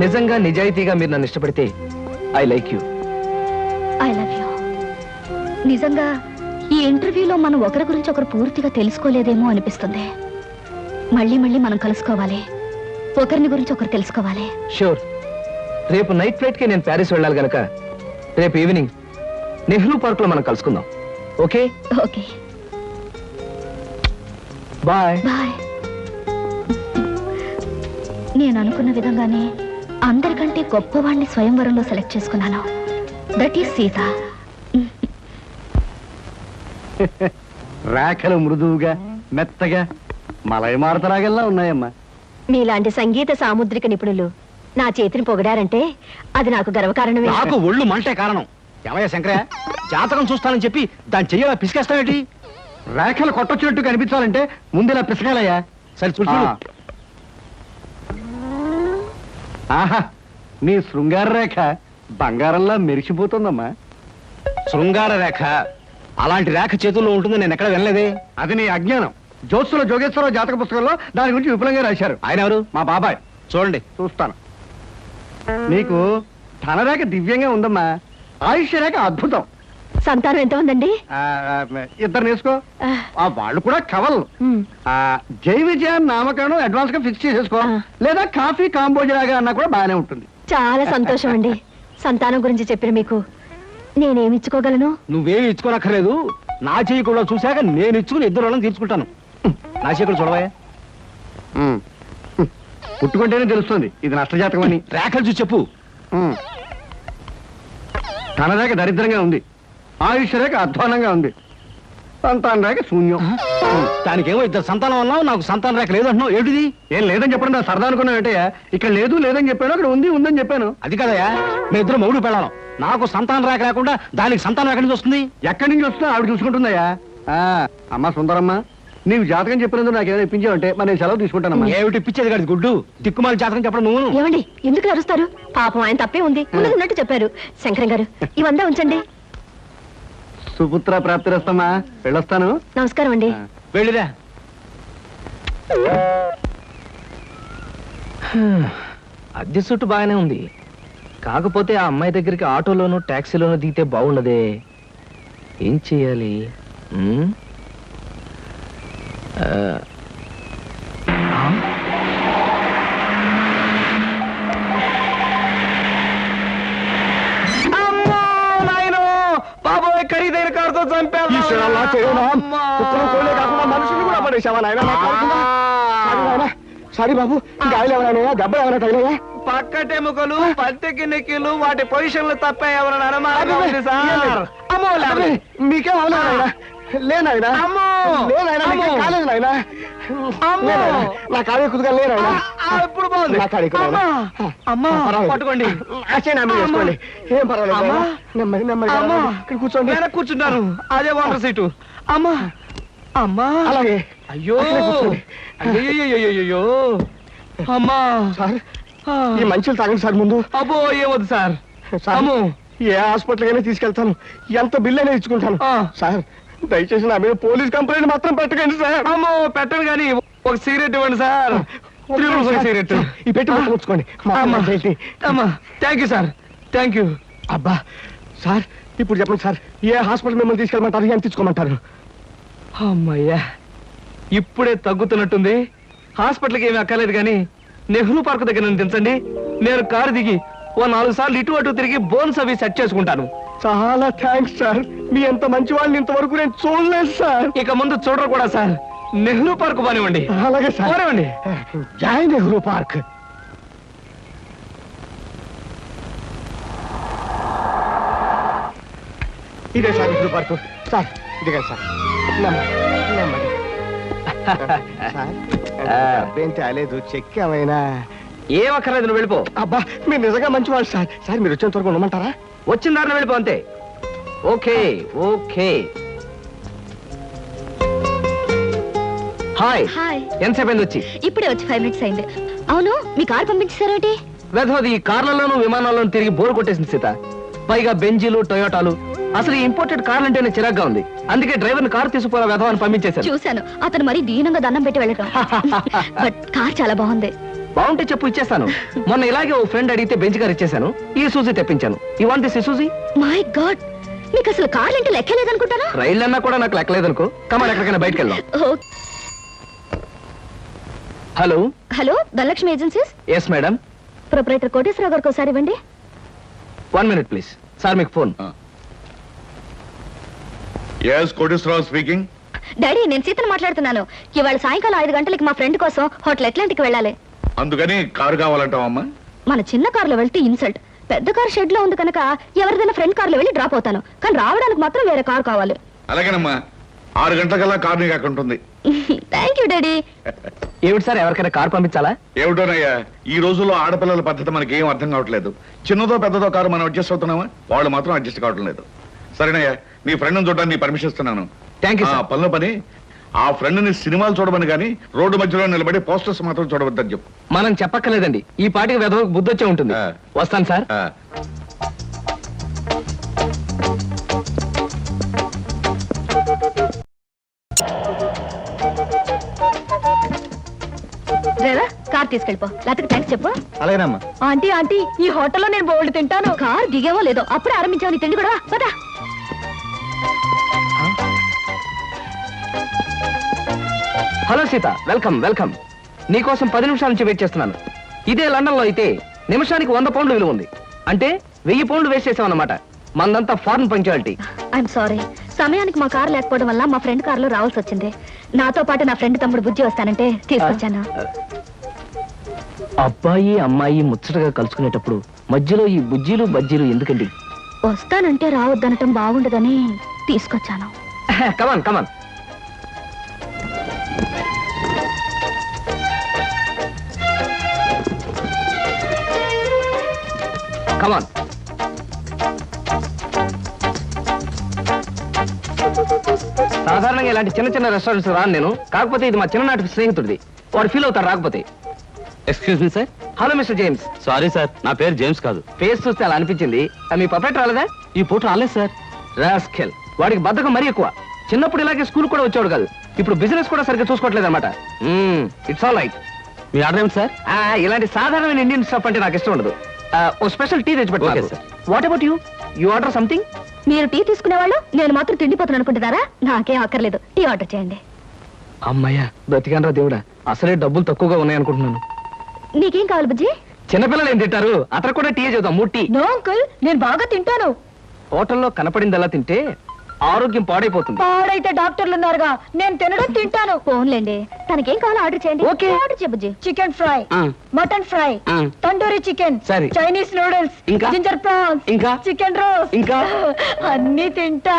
నిజంగా నిజాయితీగా మీరు నన్ను ఇష్టపడితే I like you. I love you. నిజంగా ఈ ఇంటర్వ్యూలో మనం ఒకరి గురించి ఒకరు పూర్తిగా తెలుసుకోలేదేమో అనిపిస్తుంది. మళ్ళీ మళ్ళీ మనం కలుసుకోవాలి, ఒకరిని గురించి ఒకరు తెలుసుకోవాలి. షూర్. రేపు నైట్ ఫ్లైట్ కి నేను ప్యారిస్ వెళ్ళాలి గనక రేపు ఈవినింగ్ నెహ్రూ పార్క్ లో మనం కలుసుకుందాం. ఓకే? ఓకే. బాయ్. బాయ్. నేను అనుకున్న విధంగానే అందరికంటే గొప్పవాణ్ణి స్వయంవరంలో సెలెక్ట్ చేసుకున్నాను. That is Sita. రేఖలు మృదువుగా మెత్తగా మలయమారుతలాగల్లా ఉన్నాయమ్మా. మీలాంటి సంగీత సాముద్రిక నిపుణులు నా చేతిని పొగిడారంటే అది నాకు గర్వకారణమే. నాకు ఒళ్ళు మంటే కారణం. ఏమయ్య శంకరయ్య, జాతకం చూస్తానని చెప్పి దాని చెయ్యాల పిసికేస్తావేటి? రేఖలు కొట్టొచ్చినట్టు కనిపించాలంటే ముందులా పిసకాలయ్యా. సరే చూడు. ఆహా, నీ శృంగార రేఖ బంగారంలా మెరిసిపోతుందమ్మా. శృంగార రేఖ అలాంటి రేఖ చేతుల్లో ఉంటుందని నేను ఎక్కడ వినలేదే. అది నీ అజ్ఞానం. జ్యోత్సుల జోగేశ్వరరావు జాతక పుస్తకంలో దాని గురించి విపులంగా రాశారు. ఆయన ఎవరు? మా బాబాయ్. చూడండి, చూస్తాను. నీకు ధనరేఖ దివ్యంగా ఉందమ్మా. ఆయుష్య రేఖ అద్భుతం. సంతానం ఎంత ఉందండి? ఇద్దరు నేర్చుకో. వాళ్ళు కూడా కవల్. జై విజయాన్ని నామకరణం అడ్వాన్స్ గా ఫిక్స్ చేసేసుకో. లేదా కాఫీ కాంబోజలాగా అన్నా కూడా బాగానే ఉంటుంది. చాలా సంతోషం అండి. సంతానం గురించి చెప్పిన మీకు నేనేమి ఇచ్చుకోగలను? నువ్వేమి ఇచ్చుకోనక్కర్లేదు. నా చెయ్యి కూడా చూశాక నేను ఇచ్చుకుని ఇద్దరు వాళ్ళని తీర్చుకుంటాను. నా చెయ్యి కూడా చూడవా. పుట్టుకుంటేనే తెలుస్తుంది ఇది నష్టజాతకం అని. రేఖలు చూసి చెప్పు. ధనరేఖ దరిద్రంగా ఉంది, ఆయుష్ రేఖ అధ్వానంగా ఉంది, సంతాన రేఖ శూన్యం. దానికేమో ఇద్దరు సంతానం అన్నావు, నాకు సంతాన రేఖ లేదు అంటున్నావు. ఏంటిది? ఏం లేదని చెప్పడం నా సరదా అనుకున్నావు ఏంటయ్యా? ఇక్కడ లేదు లేదని చెప్పాను, అక్కడ ఉంది ఉందని చెప్పాను. అది కదయ్యా, మీ ఇద్దరు మౌడు పెళ్ళాను. నాకు సంతాన రేఖ లేకుండా దానికి సంతానం ఎక్కడి నుంచి వస్తుంది? ఎక్కడి నుంచి వస్తుందో ఆవిడ చూసుకుంటుందయ్యా. అమ్మా సుందరమ్మ, నీవు జాతకం చెప్పినందుకు నాకు ఏమైనా ఇప్పించావంటే మరి నేను సెలవు తీసుకుంటానమ్మా. ఏమిటి ఇప్పించేది కాదు గుడ్డు, దిక్కుమాలి జాతకం చెప్పడం నువ్వు. ఏమండి, ఎందుకు అరుస్తారు? పాపం ఆయన తప్పే ఉంది, ఉన్నట్టు చెప్పారు. శంకరం గారు, ఇవంతా ఉంచండి. సుపుత్ర ప్రాప్తిరస్తమ్మా, వెళ్ళొస్తాను. నమస్కారం అండి. వెళ్ళిరా. అద్దె చుట్టూ బాగానే ఉంది, కాకపోతే ఆ అమ్మాయి దగ్గరికి ఆటోలోనూ ట్యాక్సీలోనూ దిగితే బాగుండదే. ఏం చెయ్యాలి? బాబోయ్, ఖరీదైన కారుతో చంపాను. మనుషులు కూడా పడేసావా నాయన? సారీ బాబు, గాయలు ఎవరైనా దెబ్బలు ఎవరైనా తగిలాయా? పక్కటెముకలు, పత్తికి నెక్కిలు, వాటి పొజిషన్లు తప్ప ఎవరైనా అనుమానం ఉంది సార్. మీకేం అవలేదా? లేనాయనా, లేనాయనా, మీకేం కాలేదు నాయనా. నా కాడే కుదుగా లేనాయనా. ఇప్పుడు బాగుంది. నా కాడే కుదుగా. అమ్మా పట్టుకోండి, చేసుకోండి, ఏం పర్వాలేదు. నెమ్మది నెమ్మది ఇక్కడ కూర్చోండి. కూర్చుంటాను, అదే వాటర్ సీటు. అమ్మా అమ్మా, అలాగే. అయ్యో అయ్యో అమ్మా. సార్, ఈ మంచులు తాగండి సార్ ముందు. అబ్బో ఏమొద్దు సార్. అమ్మో, ఏ హాస్పిటల్ అయినా తీసుకెళ్తాను, ఎంత బిల్ అయినా ఇచ్చుకుంటాను. సార్, దయచేసి నా మీద పోలీస్ కంప్లైంట్ మాత్రం పెట్టకండి సార్. అమ్మో పెట్టను కానీ ఒక సిగరెట్ ఇవ్వండి సార్. సిగరెట్ ఈ పెట్టి ఉంచుకోండి. అమ్మా thank you sir, thank you. అబ్బా సార్, ఇప్పుడు చెప్పండి సార్, ఏ హాస్పిటల్ మిమ్మల్ని తీసుకెళ్ళమంటారు, ఎంత తీసుకోమంటారు? అమ్మయ్యా, ఇప్పుడే తగ్గుతున్నట్టుంది. హాస్పిటల్కి ఏమీ అక్కర్లేదు కానీ నెహ్రూ పార్క్ దగ్గర నన్ను దించండి. నేను కారు దిగి ఓ 4 సార్లు ఇటు అటు తిరిగి బోన్స్ అవి సెట్ చేసుకుంటాను. చాలా థ్యాంక్స్ సార్, మీ ఎంత మంచి వాళ్ళని ఇంతవరకు నేను చూడలేదు సార్. ఇక ముందు చూడరు కూడా సార్. నెహ్రూ పార్క్ పోనివ్వండి. అలాగే సార్, పోనివ్వండి. జై నెహ్రూ పార్క్. ఇదే సార్ నెహ్రూ పార్క్. సార్ ఇదిగా సార్, నెమ్మది. అబ్బేం తేలేదు, చెక్ ఏమైనా? ఏం అక్కర్లేదు, నువ్వు వెళ్ళిపో. అబ్బా, మీరు నిజంగా మంచి వాళ్ళు సార్. సార్, మీరు వచ్చేంత వరకు ఉండమంటారా? వచ్చిన దారిలో వెళ్ళిపో అంతే. Okay okay. హాయ్. హాయ్. ఎంతసేపు అయింది వచ్చి? ఇప్పుడే వచ్చి 5 minutes అయింది. అవును, మీ కారు పంపించారేంటి? వెధవది ఈ కార్లలోనూ విమానాల్లోనూ తిరిగి బోర్ కొట్టేసింది సీత. పైగా బెంజీలు, టొయోటాలు. అసలు ఈ ఇంపోర్టెడ్ కార్లు అంటేనే చిరాగ్గా ఉంది. అందుకే డ్రైవర్ని కారు తీసుకుపోయిన వెధవని పంపించేశాను. చూశాను, అతను మరీ దీనంగా దండం పెట్టి వెళ్ళటం. బట్ కార్ చాలా బాగుంది. బాగుంటే చెప్పు, ఇచ్చేస్తాను. మొన్న ఇలాగే ఓ ఫ్రెండ్ అడిగితే బెంచ్ కార్ ఇచ్చేసాను. ఈ సూజీ తెప్పించాను. I want this Suzy. My god, మీకు అసలు కార్లు అంటే లెక్కలేదనుకుంటానా? రైళ్ళు అన్నా కూడా నాకు లెక్కలేదనుకో. కమాన్, ఎక్కడికైనా బయటకు వెళ్దాం. Hello hello, Dhanalakshmi agencies. Yes madam. Proprietor Koteswararao గారికి ఒకసారి ఇవ్వండి. 1 minute ప్లీజ్. సార్ మీకు phone. yes Koteswararao speaking. Daddy, నేను సీతను మాట్లాడుతున్నాను. ఇవాళ సాయంకాలం 5 గంటలకి మా ఫ్రెండ్ కోసం హోటల్ అట్లాంటికి వెళ్ళాలి. అందుకని కారు కావాలంటావమ్మా? మన చిన్న కారులో వెళ్తే ఇన్సల్ట్. పెద్ద కారు షెడ్ లో ఉంది కనుక ఎవరిదైనా ఫ్రెండ్ కారులో వెళ్ళి డ్రాప్ అవుతాను. కానీ రావడానికి మాత్రం వేరే కారు కావాలి. అలాగేనమ్మా, 6 గంటలకల్లా కారు నీకు అక్కడ ఉంటుంది. Thank you daddy. ఏమిటి సార్, ఎవరికైనా కారు పంపించాలా? ఏమిటోనయ్యా, ఈ రోజుల్లో ఆడపిల్లల పద్ధతి మనకి ఏం అర్థం కావట్లేదు. చిన్నదో పెద్దదో కారు మనం అడ్జస్ట్ అవుతున్నామా, వాళ్ళు మాత్రం అడ్జస్ట్ కావటం లేదు. సరేనయ్యా, నీ ఫ్రెండ్ చూడడానికి నీ పర్మిషన్ ఇస్తున్నాను. Thank you. పనిలో పని, ఆ ఫ్రెండ్ ని సినిమాలు చూడమని కానీ రోడ్డు మధ్యలో నిలబడి పోస్టర్స్ మాత్రం చూడవద్దని చెప్పు. మనం చెప్పక్కర్లేదండి, ఈ పాటికి వెధవకు బుద్ధి వచ్చే ఉంటుంది. వస్తాను సార్. Driver, car తీసుకెళ్ళిపో. లేకపోతే థ్యాంక్స్ చెప్పు. అలాగేనమ్మా. ఆంటీ ఆంటీ, ఈ హోటల్లో నేను బోల్డ్ తింటాను. కార్ దిగేవో లేదో అప్పుడే ఆరంభించావు నీ తిండి కూడా. పదా. Hello Sita, welcome welcome. నీకోసం 10 నిమిషాల నుంచి వెయిట్ చేస్తున్నాను. ఇదే లండన్ లో అయితే నిమిషానికి 100 పౌండ్లు విలువ ఉంది. అంటే 1000 పౌండ్లు వేస్ట్ చేసామన్నమాట. మందంతా ఫారెన్ పంక్చువాలిటీ. ఐఎమ్ సారీ, సమయానికి మా కార్ లేకపోవడం వల్ల మా ఫ్రెండ్ కారులో రావాల్సి వచ్చింది. నాతో పాటు నా ఫ్రెండ్ తమ్ముడు బుజ్జి వస్తానంటే తీసుకొచ్చాను. అబ్బాయి అమ్మాయి ముచ్చటగా కలుసుకునేటప్పుడు మధ్యలో ఈ బుజ్జీలు బజ్జీలు ఎందుకండి? వస్తానంటే రావద్దనటం బాగుండదని తీసుకొచ్చాను. కమాన్ కమాన్. కమాన్. సాధారణంగా ఇలాంటి చిన్న చిన్న రెస్టారెంట్స్ రాను నేను. కాకపోతే ఇది మా చిన్ననాటి స్నేహితుడిది. వాడు ఫీల్ అవుతారు రాకపోతే. Excuse me sir. Hello mister James. Sorry sir, నా పేరు జేమ్స్ కాదు. ఫేస్ చూస్తే అలా అనిపించింది. మీ పర్ఫెక్ట్ రాలేదా? ఈ పూట రాలేదు సార్. రాస్కెల్, వాడికి బద్ధకం మరీ ఎక్కువ. చిన్నప్పుడు ఇలాగే స్కూల్ కూడా వచ్చేవాడు కాదు. ఇప్పుడు బిజినెస్ కూడా సరిగ్గా చూసుకోవట్లేదు అనమాట. It's all right. Me order ఏమిటి సార్? ఇలాంటి సాధారణమైన ఇండియన్ స్టఫ్ అంటే నాకు ఇష్టం ఉండదు. ఓ స్పెషల్ టీ తెచ్చి Okay, పెట్టాలి. sir. What about you order something? మీరు టీ తీసుకునేవాళ్ళు నేను మాత్రం తిండిపోతాను అనుకుంటున్నారా? నాకేం అక్కర్లేదు, టీ ఆర్డర్ చేయండి. అమ్మయ్యా, బ్రతికానరా దేవుడా, అసలే డబ్బులు తక్కువగా ఉన్నాయనుకుంటున్నాను. నీకేం కావాలి బుజ్జి? చిన్నపిల్లలు ఏం తింటారు, అతను కూడా టీ చూద్దాం. 3 టీ. నో అంకుల్, నేను బాగా తింటాను. హోటల్లో కనపడిందలా తింటే ఆరోగ్యం పాడైపోతుంది. పాడైతే డాక్టర్లు ఉన్నారుగా, నేను తినడం తింటాను. ఫోన్లేండి, తనకేం కావాలో ఆర్డర్ చేయండి. ఓకే. ఆర్డర్ చేయ బుజ్జి. చికెన్ ఫ్రై, ఆ. మటన్ ఫ్రై, ఆ. తండూరి చికెన్, సరే. చైనీస్ నూడిల్స్, ఇంకా? జింజర్ ప్రాన్స్, ఇంకా? చికెన్ రోస్, ఇంకా? అన్ని తింటా.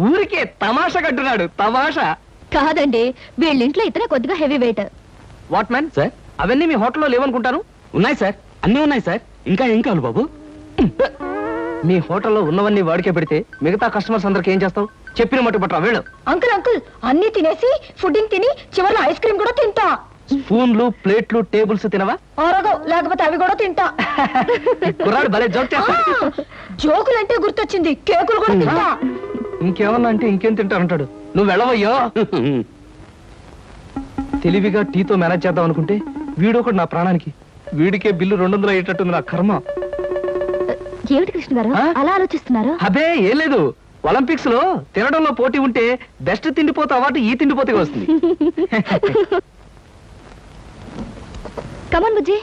ఊరికే తమాషా కట్టున్నాడు. తమాషా కాదండి, వీళ్ళింట్లో ఇతనే కొద్దిగా heavy weight. What man sir? అవన్నీ మీ హోటల్లో లేవనుకుంటాను. ఉన్నాయి సార్, అన్నీ ఉన్నాయి సార్. ఇంకా ఏం కావాలి బాబు? మీ హోటల్లో ఉన్నవన్నీ వాడికే పెడితే మిగతా కస్టమర్స్ అందరికి ఏం చేస్తావు? చెప్పిన మట్టు పట్టరా వెళ్ళు. అంకుల్ అంకుల్, అన్ని తినేసి ఫుడ్డింగ్ తిని చివరిలో ఐస్ క్రీమ్ కూడా తింటా. స్పూన్లు, ప్లేట్లు, టేబుల్స్ తినవా? ఆరగో, లేకపోతే అవి కూడా తింటా. కుర్రాడు భలే జోక్ చేస్తాడు. జోకులంటే గుర్తొచ్చింది, కేకులు కూడా తింటా. ఇంకేమన్నా అంటే ఇంకేం తింటారంటాడు. నువ్వు వెళ్ళవయ్యో. తెలివిగా టీతో మేనేజ్ చేద్దాం అనుకుంటే వీడొకడు నా ప్రాణానికి. వీడికే బిల్లు 200 అయ్యేటట్టుంది నా కర్మ. ఏమిటి కృష్ణ గారు ఆ? అలా ఆలోచిస్తున్నారు? అదే ఏం లేదు, ఒలింపిక్స్ లో తినడంలో పోటీ ఉంటే బెస్ట్ తిండిపోతే అవార్డు ఈ తిండిపోతే వస్తుంది. కమన్ బుజ్జి.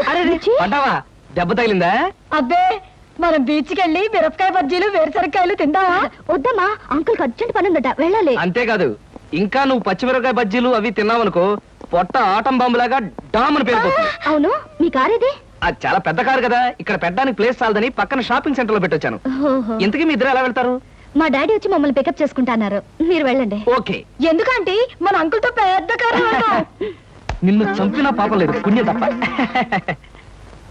అరే పడ్డావా? దెబ్బ తగిలిందా? అబ్బే, మనం బీచ్ కి వెళ్ళి మిరపకాయ బజ్జీలు వేరుసరికాయలు తిందామా? వద్దమ్మా, అంకుల్ అర్జెంట్ పని ఉందట, వెళ్ళాలి. అంతేకాదు, ఇంకా నువ్వు పచ్చిమిరపకాయ బజ్జీలు అవి తిన్నావనుకో పొట్ట ఆటం బాంబులాగా డామ్ అని పేరుపోతుంది. అవును, మీ కారేది? అది చాలా పెద్ద కారు కదా, ఇక్కడ పెట్టడానికి ప్లేస్ చాలదని పక్కన షాపింగ్ సెంటర్ లో పెట్టొచ్చాను. ఇంతకీ మీ ఇద్దరు ఎలా వెళ్తారు? మా డాడీ వచ్చి మమ్మల్ని పికప్ చేసుకుంటున్నారు, మీరు వెళ్ళండి. ఓకే. ఎందుకంటే మన అంకుల్ తో పెద్ద కారు. నిన్ను చంపినా పాపం లేదు, పుణ్యం తప్ప.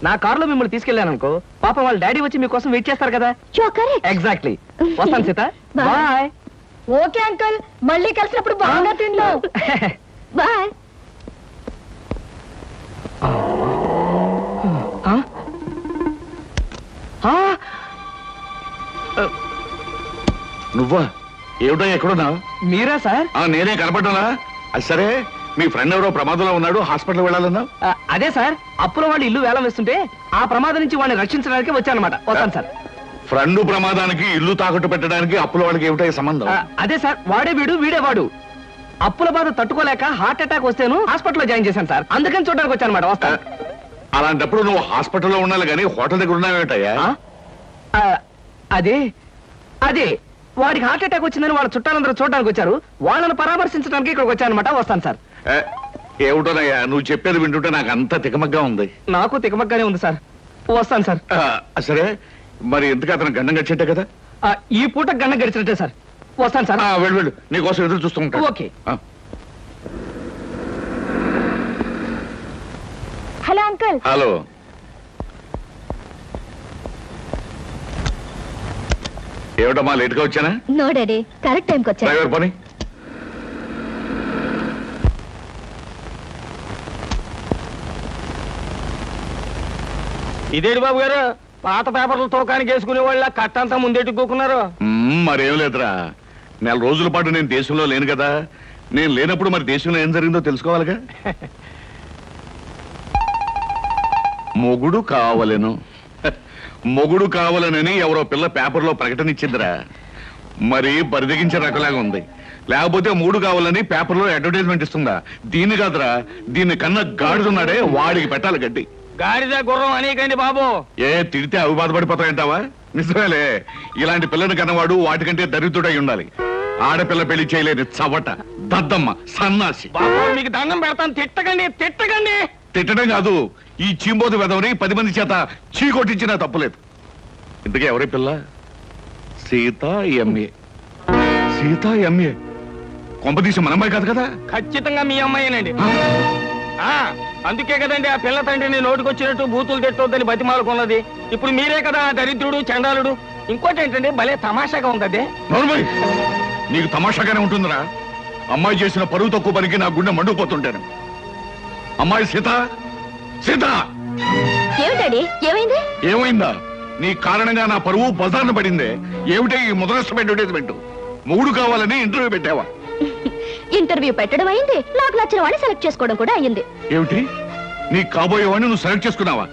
నా కారులో మిమ్మల్ని తీసుకెళ్ళాను అనుకో, పాపం వాళ్ళ డాడీ వచ్చి మీకోసం వెయిట్ చేస్తారు కదా. ఎగ్జాక్ట్లీ. వస్తాను సీత, బాయ్. ఓకే అంకుల్, మళ్ళీ కలిసినప్పుడు బాగా తిందాం. బాయ్. నువ్వా? ఏమిటో ఎక్కడున్నా? మీరా సార్? నేనే కనపడ్డానా? అది సరే, మీ ఫ్రెండ్ ఎవరో ప్రమాదంలో ఉన్నాడు, హాస్పిటల్ వెళ్ళాలన్నా? అదే సార్, అప్పుల వాళ్ళు ఇల్లు వేలం వేస్తుంటే ఆ ప్రమాదం నుంచి వాడిని రక్షించడానికి వచ్చానమాట. వస్తాను సార్. ఫ్రెండ్ ప్రమాదానికి ఇల్లు తాకట్టు పెట్టడానికి అప్పుల వాళ్ళకి ఏమిటో సంబంధం? అదే సార్, వాడే వీడు వీడే వాడు. అప్పుల బాధ తట్టుకోలేక హార్ట్ అటాక్ వస్తేను హాస్పిటల్లో జాయిన్ చేశాను సార్, అందుకని చూడడానికి వచ్చానమాట. వస్తాను. అలాంటప్పుడు నువ్వు హాస్పిటల్లో ఉండాలి కానీ హోటల్ దగ్గర ఉన్నావేటయ్యా? అదే అదే వాడికి హార్ట్ అటాక్ వచ్చిందని వాళ్ళ చుట్టాలందరూ చూడడానికి వచ్చారు, వాళ్ళని పరామర్శించడానికి ఇక్కడికి వచ్చానమాట. వస్తాను సార్. ఏమిటోనయ్యా నువ్వు చెప్పేది వింటుంటే నాకు అంత తికమగ్గా ఉంది. నాకు తికమగ్గానే ఉంది సార్. వస్తాను సార్. సరే, మరి ఎందుకు అతను గండం గడిచేట్టే కదా? ఈ పూట గండం గడిచినట్టే సార్. వస్తాను సార్. వెళ్ళు వెళ్ళు, నీకోసం ఎదురు చూస్తూ ఉంటాను. ఓకే. Hello uncle. హలో. ఏమిటమ్మా లేట్గా వచ్చానా? నో డాడీ, కరెక్ట్ టైంకి వచ్చా. డ్రైవర్ పని. ఇదేంటి బాబు గారు, పాత పేపర్లు తోకానికి వేసుకునే వాళ్ళ కట్టంతా ముందెట్టుకోకున్నారు. మరేం లేదురా, 4 రోజుల పాటు నేను దేశంలో లేను కదా. నేను లేనప్పుడు మరి దేశంలో ఏం జరిగిందో తెలుసుకోవాలిగా. మొగుడు కావలెను, మొగుడు కావాలనని ఎవరో పిల్ల పేపర్లో ప్రకటన ఇచ్చిందిరా. మరి బరిదగించే రకలాగా ఉంది. లేకపోతే మూడు కావాలని పేపర్లో అడ్వర్టైజ్మెంట్ ఇస్తుందా? దీన్ని కాదురా, దీన్ని కన్నా గాడిదున్నాడే వాడికి పెట్టాలి గడ్డి. గాడిద గుర్రం అనేకండి బాబు. తిడితే అవి బాధపడిపోతాయంటావా? నిజమేలే, ఇలాంటి పిల్లని కన్నవాడు వాటికంటే దరిద్రుడై ఉండాలి. ఆడపిల్ల పెళ్లి చేయలేని చవట, దద్దమ్మ, సన్నాసి. బాబు మీకు దండం పెడతాను, తిట్టకండి తిట్టకండి. తిట్టడం కాదు, ఈ చీంబోతు వెదవని 10 మంది చేత చీకొట్టించినా తప్పులేదు. ఇంతకీ ఎవరి పిల్ల? సీతా ఎంఏ. సీతా ఎంఏ కొంపదీసి మన అమ్మాయి కాదు కదా? ఖచ్చితంగా మీ అమ్మాయినండి. అందుకే కదండి ఆ పిల్ల తండ్రిని నోటుకొచ్చినట్టు బూతులు తిట్టొద్దని బతిమాలకున్నది. ఇప్పుడు మీరే కదా దరిద్రుడు, చండాలుడు. ఇంకోటి ఏంటంటే భలే తమాషాగా ఉంది. నోర్మై, నీకు తమాషాగానే ఉంటుందిరా. అమ్మాయి చేసిన పరువు తక్కువ పనికి నా గుండె మండుకుపోతుంటాను. అమ్మాయి సీత, సీత ఏమిటండి, ఏమైంది? ఏమైందా? నీ కారణంగా నా పరువు బజార్న పడిందే. ఏమిటే ఈ ముదరష్టం అడ్వర్టైజ్మెంట్? మొగుడు కావాలని ఇంటర్వ్యూ పెట్టావా? ఇంటర్వ్యూ పెట్టడం అయింది, నాకు నచ్చిన వాడిని సెలెక్ట్ చేసుకోవడం కూడా అయ్యింది. ఏమిటి నీ కాబోయేవాడిని నువ్వు సెలెక్ట్ చేసుకున్నావా?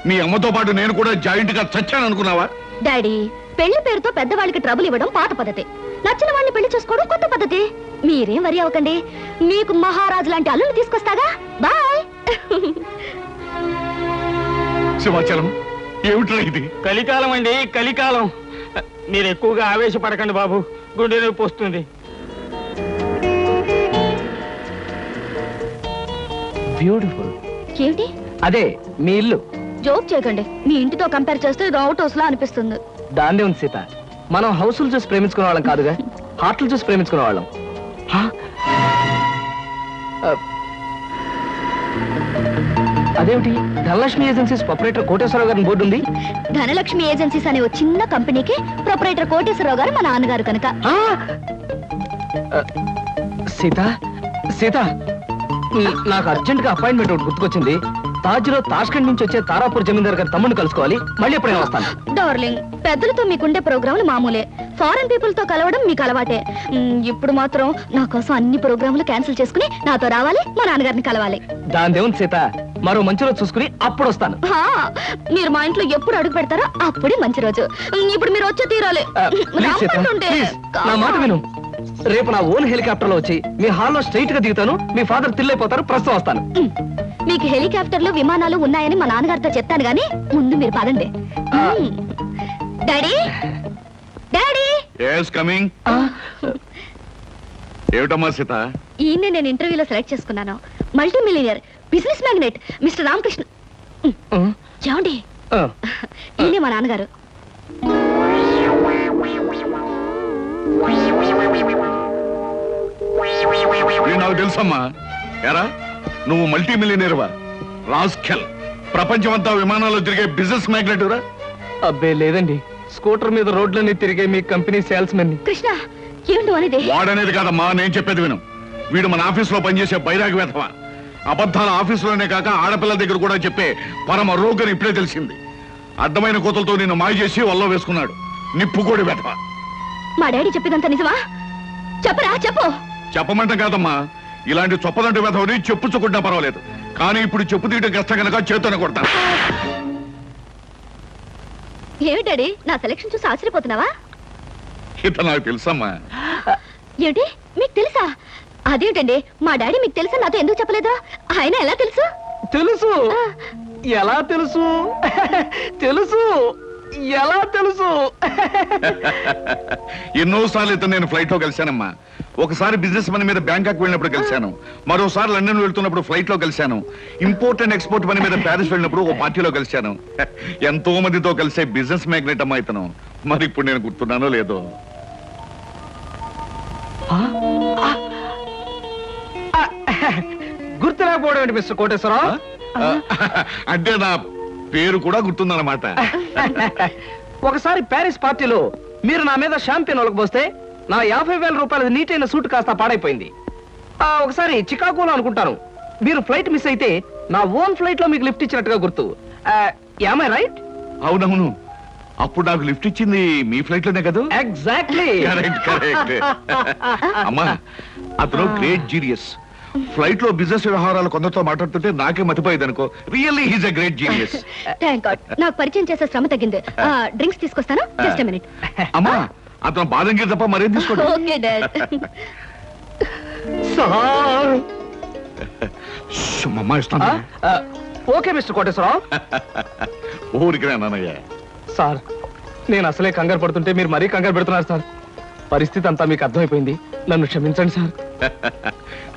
మీ అమ్మతో పాటు నేను కూడా జాయింట్ గా చచ్చాను అనుకున్నావా? డాడీ, పెళ్లి పేరుతో పెద్దవాళ్ళకి ట్రబుల్ ఇవ్వడం పాత పద్ధతి, నచ్చిన వాడిని పెళ్లి చేసుకోవడం కొత్త పద్ధతి. మీరేం వరి అవ్వకండి, మీకు మహారాజు లాంటి అల్లుని తీసుకొస్తాగా. బాయ్. సింహాచలం ఏమిట్రా ఇది? కలికాలం అండి, కలికాలం. మీరు ఎక్కువగా ఆవేశపడకండి బాబు, గుండె నొప్పి వస్తుంది. బ్యూటిఫుల్. ఏంటి అదే మీ ఇల్లు. జోక్ చేయకండి, మీ ఇంటితో కంపేర్ చేస్తే ఇది అవుట్ హౌస్ లా అనిపిస్తుంది. దాన్నే ఉంది సీత, మనం హౌసులు చూసి ప్రేమించుకునే వాళ్ళం కాదుగా, హార్ట్లు చూసి ప్రేమించుకునే వాళ్ళం. అదేమిటి, ధనలక్ష్మి ఏజెన్సీస్ ప్రొపరేటర్ కోటేశ్వరరావు గారి బోర్డు ఉంది. ధనలక్ష్మి ఏజెన్సీస్ అనే ఒక చిన్న కంపెనీకి ప్రొపరేటర్ కోటేశ్వరరావు గారు మా నాన్నగారు కనుక. సీత సీత, నాకు అర్జెంట్ గా అపాయింట్మెంట్ ఒకటి గుర్తుకొచ్చింది. తాజ్లో తాష్కండ్ నుంచి వచ్చే తారాపూర్ జమీందార్ గారి తమ్ముడిని కలుసుకోవాలి. మళ్ళీ ఎప్పుడైనా వస్తాను. డార్లింగ్, పెద్దలతో మీకుండే ప్రోగ్రాములు మామూలే, ఫారెన్ పీపుల్ తో కలవడం మీకు అలవాటే. ఇప్పుడు మాత్రం నా కోసం అన్ని ప్రోగ్రాములు క్యాన్సిల్ చేసుకుని నాతో రావాలి, మా నాన్నగారిని కలవాలి. దాని దేవుని సీత, మరో మంచి రోజు చూసుకుని అప్పుడు వస్తాను. మీరు మా ఇంట్లో ఎప్పుడు అడుగు పెడతారో అప్పుడే మంచి రోజు. ఇప్పుడు మీరు వచ్చే తీరాలి. ప్లీజ్ సీత, ప్లీజ్, నా మాట విను. రేపు నా ఓన్ హెలికాప్టర్ లో వచ్చి మీ హాల్లో స్ట్రైట్ గా దిగుతాను. మీ ఫాదర్ తిల్లైపోతారు. ప్రస్తుతం వస్తాను. మీకు హెలికాప్టర్లు విమానాలు ఉన్నాయని మా నాన్నగారితో చెప్తాను గానీ ముందు మీరు పదండి. Daddy, daddy. yes coming. ఏమిటమ్మా సీత? ఈయన్నే నేను ఇంటర్వ్యూలో సెలెక్ట్ చేసుకున్నాను. Multi millionaire, business magnate mister Ramakrishna. ఏమండి, ఈయనే మా నాన్నగారు. నాకు తెలుసమ్మా. ఎరా, నువ్వు మల్టీ మిలియనీర్వా? రాస్కెల్, ప్రపంచమంతా విమానాల్లో తిరిగే బిజినెస్ మ్యాగ్నెట్ రా? అబ్బే లేదండి, స్కూటర్ మీద రోడ్లన్నీ తిరిగే మీ కంపెనీ సేల్స్ మెన్. కృష్ణ, ఏమిటి అనేది? వాడనేది కాదమ్మా, నేను చెప్పేది విను. వీడు మన ఆఫీస్ లో పనిచేసే బైరాగి వేధవా. అబద్ధాల ఆఫీసులోనే కాక ఆడపిల్లల దగ్గర కూడా చెప్పే పరమ రోగని ఇప్పుడే తెలిసింది. అడ్డమైన కోతలతో నిన్ను మాయ చేసి వల్ల వేసుకున్నాడు. నిప్పుకోడి వేధవా. మా డాడీ చెప్పేదంతా నిజమా? చెప్పరా, చెప్పు. చెప్పమంటే కాదమ్మా, ఇలాంటి చొప్పదంటే వేధవని చెప్పుచ్చుకుంటా పర్వాలేదు, కానీ ఇప్పుడు చెప్పు తీయడం కష్టం కనుక చేతోనే కొడతాను. ఏమి డాడీ, నా సెలక్షన్ చూసి ఆశ్చర్యపోతున్నావా? ఇత నాకు తెలుసమ్మా. ఏమిటి, మీకు తెలుసా? అదేంటండి, మా డాడీ మీకు తెలుసా నాతో ఎందుకు చెప్పలేదు? ఆయన ఎలా తెలుసు? తెలుసు. ఎలా తెలుసు? తెలుసు. ఎలా తెలుసు? ఎన్నోసార్లు ఇతను నేను ఫ్లైట్ లో కలిశానమ్మా. ఒకసారి బిజినెస్ పని మీద బ్యాంకాక్ వెళ్ళినప్పుడు కలిశాను, మరోసారి లండన్ వెళ్తున్నప్పుడు ఫ్లైట్ లో కలిశాను, ఇంపోర్ట్ అండ్ ఎక్స్పోర్ట్ పని మీద ప్యారిస్ వెళ్ళినప్పుడు ఓ పార్టీలో కలిశాను. ఎంతో మందితో కలిసే బిజినెస్ మ్యాగ్నెట్ అమ్మా ఇతను. మరి ఇప్పుడు నేను గుర్తున్నానో లేదో. గుర్తు రాకపోవడం ఏంటి మిస్టర్ కోటేశ్వరరావు? అంటే నా పేరు కూడా గుర్తుందన్నమాట. ఒకసారి ప్యారిస్ పార్టీలో మీరు నా మీద షాంపియన్ ఒలకపోస్తే నా 50,000 రూపాయల నీటైన సూట్ కాస్త పాడైపోయింది. ఒకసారి చికాగోలో అనుకుంటాను మీరు ఫ్లైట్ మిస్ అయితే నా ఓన్ ఫ్లైట్ లో మీకు లిఫ్ట్ ఇచ్చినట్టుగా గుర్తు. Am I right? అవునవును, అప్పుడు నాకు లిఫ్ట్ ఇచ్చింది మీ ఫ్లైట్ లోనే కదా? ఎగ్జాక్ట్లీ. Correct correct. అమ్మా, అతను గ్రేట్ జీనియస్. ఫ్లైట్ లో బిజినెస్ వ్యవహారాలు కొందరితో మాట్లాడుతుంటే నాకే మతిపోయేది అనుకో. Really he's a great genius. Thank God, నాకు పరిచయం చేసే శ్రమ తగ్గింది. డ్రింక్స్ తీసుకొస్తాను, జస్ట్ ఎ మినిట్. అమ్మా, అతను బాదంగిరి తప్ప మరేం తీసుకోండి. Okay dad. సార్. అమ్మా ఇస్తాను. Okay mister Koteswararao. ఊరికి నాన్నయ్య. సార్, నేను అసలే కంగారు పడుతుంటే మీరు మరీ కంగారు పెడుతున్నారు సార్. పరిస్థితి అంతా మీకు అర్థమైపోయింది, నన్ను క్షమించండి సార్.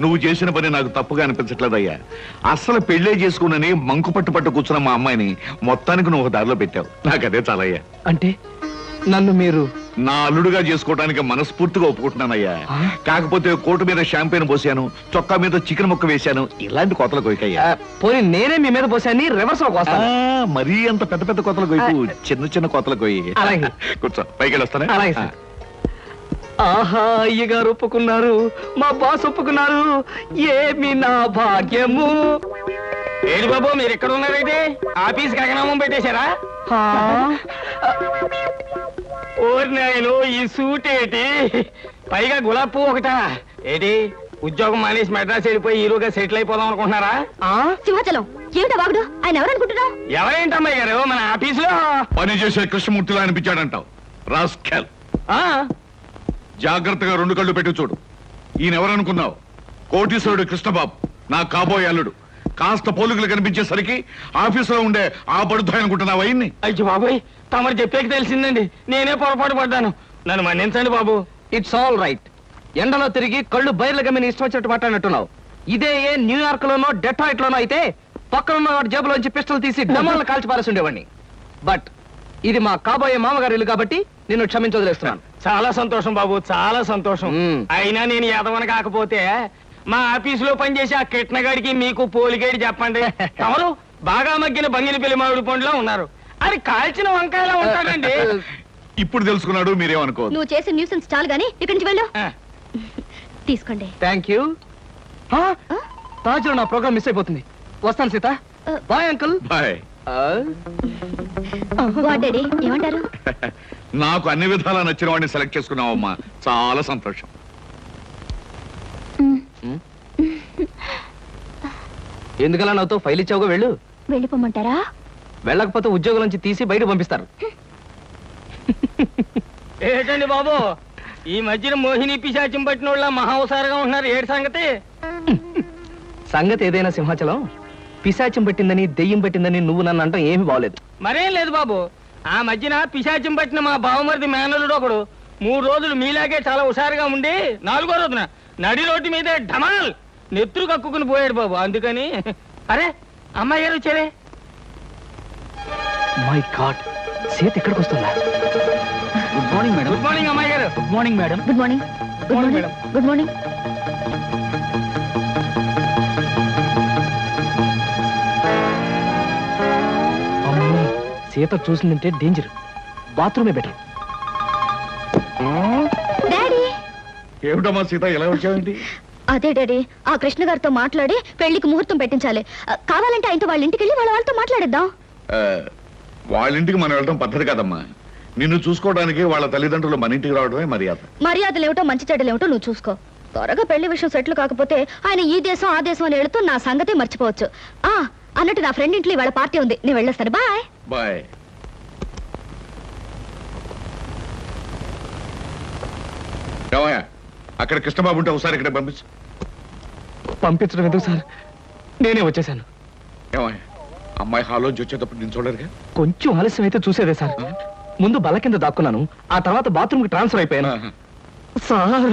నువ్వు చేసిన పని నాకు తప్పుగా అనిపించట్లేదయ్యా. అసలు పెళ్లే చేసుకున్నని మంకు పట్టు కూర్చున్న మా అమ్మాయిని మొత్తానికి నువ్వు ఒక దారిలో పెట్టావు. నాకు అదే చాలయ్యా. అంటే నన్ను మీరు నా అల్లుడుగా చేసుకోవడానికి మనస్ఫూర్తిగా ఒప్పుకుంటున్నానయ్యా. కాకపోతే కోటు మీద షాంపెయిన్ పోసాను, చొక్కా మీద చికెన్ ముక్క వేశాను, ఇలాంటి కోతలు కొయ్యకయ్యా. పోనీ నేనే మీ మీద పోసాన్ని రివర్స్ లో కోస్తాను. మరీ అంత పెద్ద పెద్ద కోతలు కొయ్యకు, చిన్న చిన్న కోతలు కొయ్యి. అలాగే. కూర్చో, పైకి వెళ్ళొస్తానే. అలాగే సార్. ఆహా, అయ్యగారు ఒప్పుకున్నారు, మా బాస్ ఒప్పుకున్నారు. ఏమి నా భాగ్యము. ఏడు బాబు, మీరు ఎక్కడ ఉన్నారైతే ఆఫీస్ గగనామం పెట్టేశారా? ఓరి నాయను, ఈ సూట్ ఏంటి, పైగా గులాబ్ పువ్వు ఒకటా ఏంటి? ఉద్యోగం మానేసి మెడ్రాస్ వెళ్ళిపోయి హీరోగా సెటిల్ అయిపోదాం అనుకుంటున్నారా? సింహాచలం ఏమిటా వాగుడు? ఆయన ఎవరనుకుంటున్నావు? ఎవరేంటమ్మాయి గారు, మన ఆఫీసులో పని చేసే కృష్ణమూర్తిలో అనిపించాడంటావు. రాస్కెల్, జాగ్రత్తగా 2 కళ్ళు పెట్టి చూడు. ఈయన ఎవరనుకున్నావు? కోటీశ్వరుడు కృష్ణబాబు, నా కాబోయే అల్లుడు. కాస్త పోలికలు కనిపించేసరికి ఆఫీసులో ఉండే ఆ పడుతాయి అనుకుంటున్నావు అయ్యింది. అయ్యో బాబోయ్, తమరు చెప్పేకి తెలిసిందండి. నేనే పొరపాటు పడ్డాను, నన్ను మన్నించండి బాబు. It's all right. ఎండలో తిరిగి కళ్ళు బయర్లు గమ్మిని ఇష్టం వచ్చినట్టు మాట్లాడినట్టున్నావు. ఇదే ఏ న్యూయార్క్ లోనో డెట్రాయిట్ లోనో అయితే పక్కనున్న వాడి జేబులోంచి పిస్టల్ తీసి డమాలను కాల్చి పారేసి ఉండేవాడిని. బట్ ఇది మా కాబోయే మామగారి ఇల్లు కాబట్టి నిన్ను క్షమించదలేస్తున్నాను. చాలా సంతోషం బాబు, చాలా సంతోషం. అయినా నేను యాదవని కాకపోతే మా ఆఫీసులో పనిచేసే ఆ కిట్నగాడికి మీకు పోలిగేడి చెప్పండి. తమరు బాగా మగ్గిన బంగిన పెళ్లి మామిడి పండులో ఉన్నారు, అది కాల్చిన వంకాయలా ఉంటాడండి. ఇప్పుడు తెలుసుకున్నాడు, మీరేమనుకోవద్దు. నువ్వు చేసే న్యూసెన్స్ చాలు గానీ ఇక్కడి నుంచి వెళ్ళు. తీసుకోండి. Thank you. తాజులో నా ప్రోగ్రామ్ మిస్ అయిపోతుంది. వస్తాను Sita. Bye uncle. Bye. Daddy ఏమంటారు? నాకు అన్ని విధాలా నచ్చిన వాడిని సెలెక్ట్ చేసుకున్నావమ్మా, చాలా సంతోషం. ఎందుకలా నాతో ఫైల్ ఇచ్చావుగా, వెళ్ళు. వెళ్ళిపోమంటారా? వెళ్ళకపోతే ఉద్యోగం నుంచి తీసి బయట పంపిస్తారు. ఏంటండి బాబు, ఈ మధ్యన మోహిని పిశాచం పట్టిన వాళ్ళ మహావసారగా ఉంటున్నారు, ఏడు సంగతి? సంగతి ఏదైనా సింహాచలం, పిశాచం పట్టిందని దెయ్యం పట్టిందని నువ్వు నన్ను అంటాం ఏమీ బాగలేదు. మరేం లేదు బాబు, ఆ మధ్యన పిశాచం పట్టిన మా బావమరిది మేనలుడు ఒకడు 3 రోజులు మీలాగే చాలా హుషారుగా ఉండి 4వ రోజున నడి రోడ్డు మీదే ఢమాల్ నెత్తురు కక్కుకుని పోయాడు బాబు. అందుకని అరే అమ్మాయి గారు వచ్చారే. మై గాడ్, సీత ఇక్కడికి వస్తుందా? Good morning madam. Good morning అమ్మాయి గారు. Good morning madam. Good morning. Good morning. Good morning. అమ్మో, సీత చూసిందంటే డేంజర్. బాత్రూమే బెటర్. డాడీ. ఏమిటమ్మా సీత, ఎలా వచ్చావేంటి? అదే డాడీ, ఆ కృష్ణ గారితో మాట్లాడి పెళ్లికి ముహూర్తం పెట్టించాలి. కావాలంటే ఆయనతో వాళ్ళ ఇంటికి వెళ్ళి వాళ్ళతో మాట్లాడేద్దాం. వాళ్ళ ఇంటికి మనం వెళ్ళడం పద్ధతి కాదమ్మా. నిన్ను చూసుకోవడానికి వాళ్ళ తల్లిదండ్రులు మన ఇంటికి రావడమే మర్యాద. మర్యాదలు ఏమిటో మంచి చెడ్డలు ఏమిటో నువ్వు చూసుకో. త్వరగా పెళ్లి విషయం సెటిల్ కాకపోతే ఆయన ఈ దేశం ఆ దేశం అని వెళుతూ నా సంగతే మర్చిపోవచ్చు. అన్నట్టు నా ఫ్రెండ్ ఇంట్లో వాళ్ళ పార్టీ ఉంది, నేను వెళ్ళొస్తాను. బాయ్. బాయ్. ఏమయ్యా, అక్కడ కృష్ణబాబు ఉంటే ఒకసారి ఇక్కడ పంపించు. పంపించడం ఎందుకు సార్, నేనే వచ్చేసాను. ఏమయ్యా, అమ్మాయి హాల్లోంచి వచ్చేటప్పుడు నేను చూడరుగా? కొంచెం ఆలస్యం అయితే చూసేదే సార్. ముందు బల్ల కింద దాక్కున్నాను, ఆ తర్వాత బాత్రూమ్ కి ట్రాన్స్ఫర్ అయిపోయాను. సార్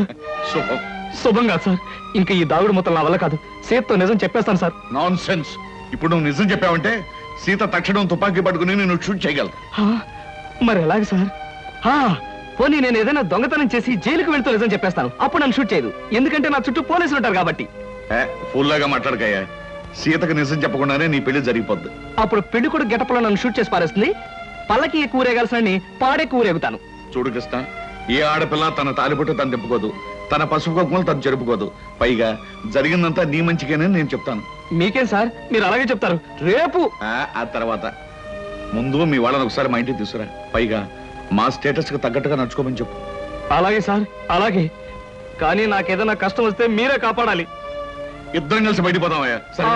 శుభం. శుభం కాదు సార్, ఇంకా ఈ దాగుడు మొత్తం నా వల్ల కాదు. సీతతో నిజం చెప్పేస్తాను సార్. Non sense. ఇప్పుడు నువ్వు నిజం చెప్పావంటే సీత తక్షణం తుపాకీ పట్టుకుని నేను షూట్ చేయగలను. మరి ఎలాగ సార్? పోనీ నేను ఏదైనా దొంగతనం చేసి జైలుకు వెళ్తూ నిజం చెప్పేస్తాను, అప్పుడు నన్ను షూట్ చేయదు. ఎందుకంటే నా చుట్టూ పోలీసులు ఉంటారు కాబట్టి. ఫుల్లాగా మాట్లాడకయ్యా. సీతకు నిజం చెప్పకుండానే నీ పెళ్లి జరిగిపోద్ది. అప్పుడు పెళ్లి కూడా గెటప్లో నన్ను షూట్ చేసి పారేస్తుంది. పల్లకి కూరేగాల్సిన పాడే కూరేగుతాను. చూడు కృష్ణ, ఏ ఆడపిల్ల తన తాలిబొట్టు తను తిప్పుకోదు, తన పసుపు కుంకుమలు తను జరుపుకోదు. పైగా జరిగిందంతా నీ మంచిగానే నేను చెప్తాను. మీకేం సార్, మీరు అలాగే చెప్తారు. రేపు ఆ తర్వాత ముందు మీ వాళ్ళని ఒకసారి మా ఇంటికి తీసుకురా. పైగా మా స్టేటస్ కు తగ్గట్టుగా నడుచుకోమని చెప్పు. అలాగే సార్, అలాగే. కానీ నాకేదైనా కష్టం వస్తే మీరే కాపాడాలి. ఇద్దరం కలిసి బయటపోదామయ్యా. సరే.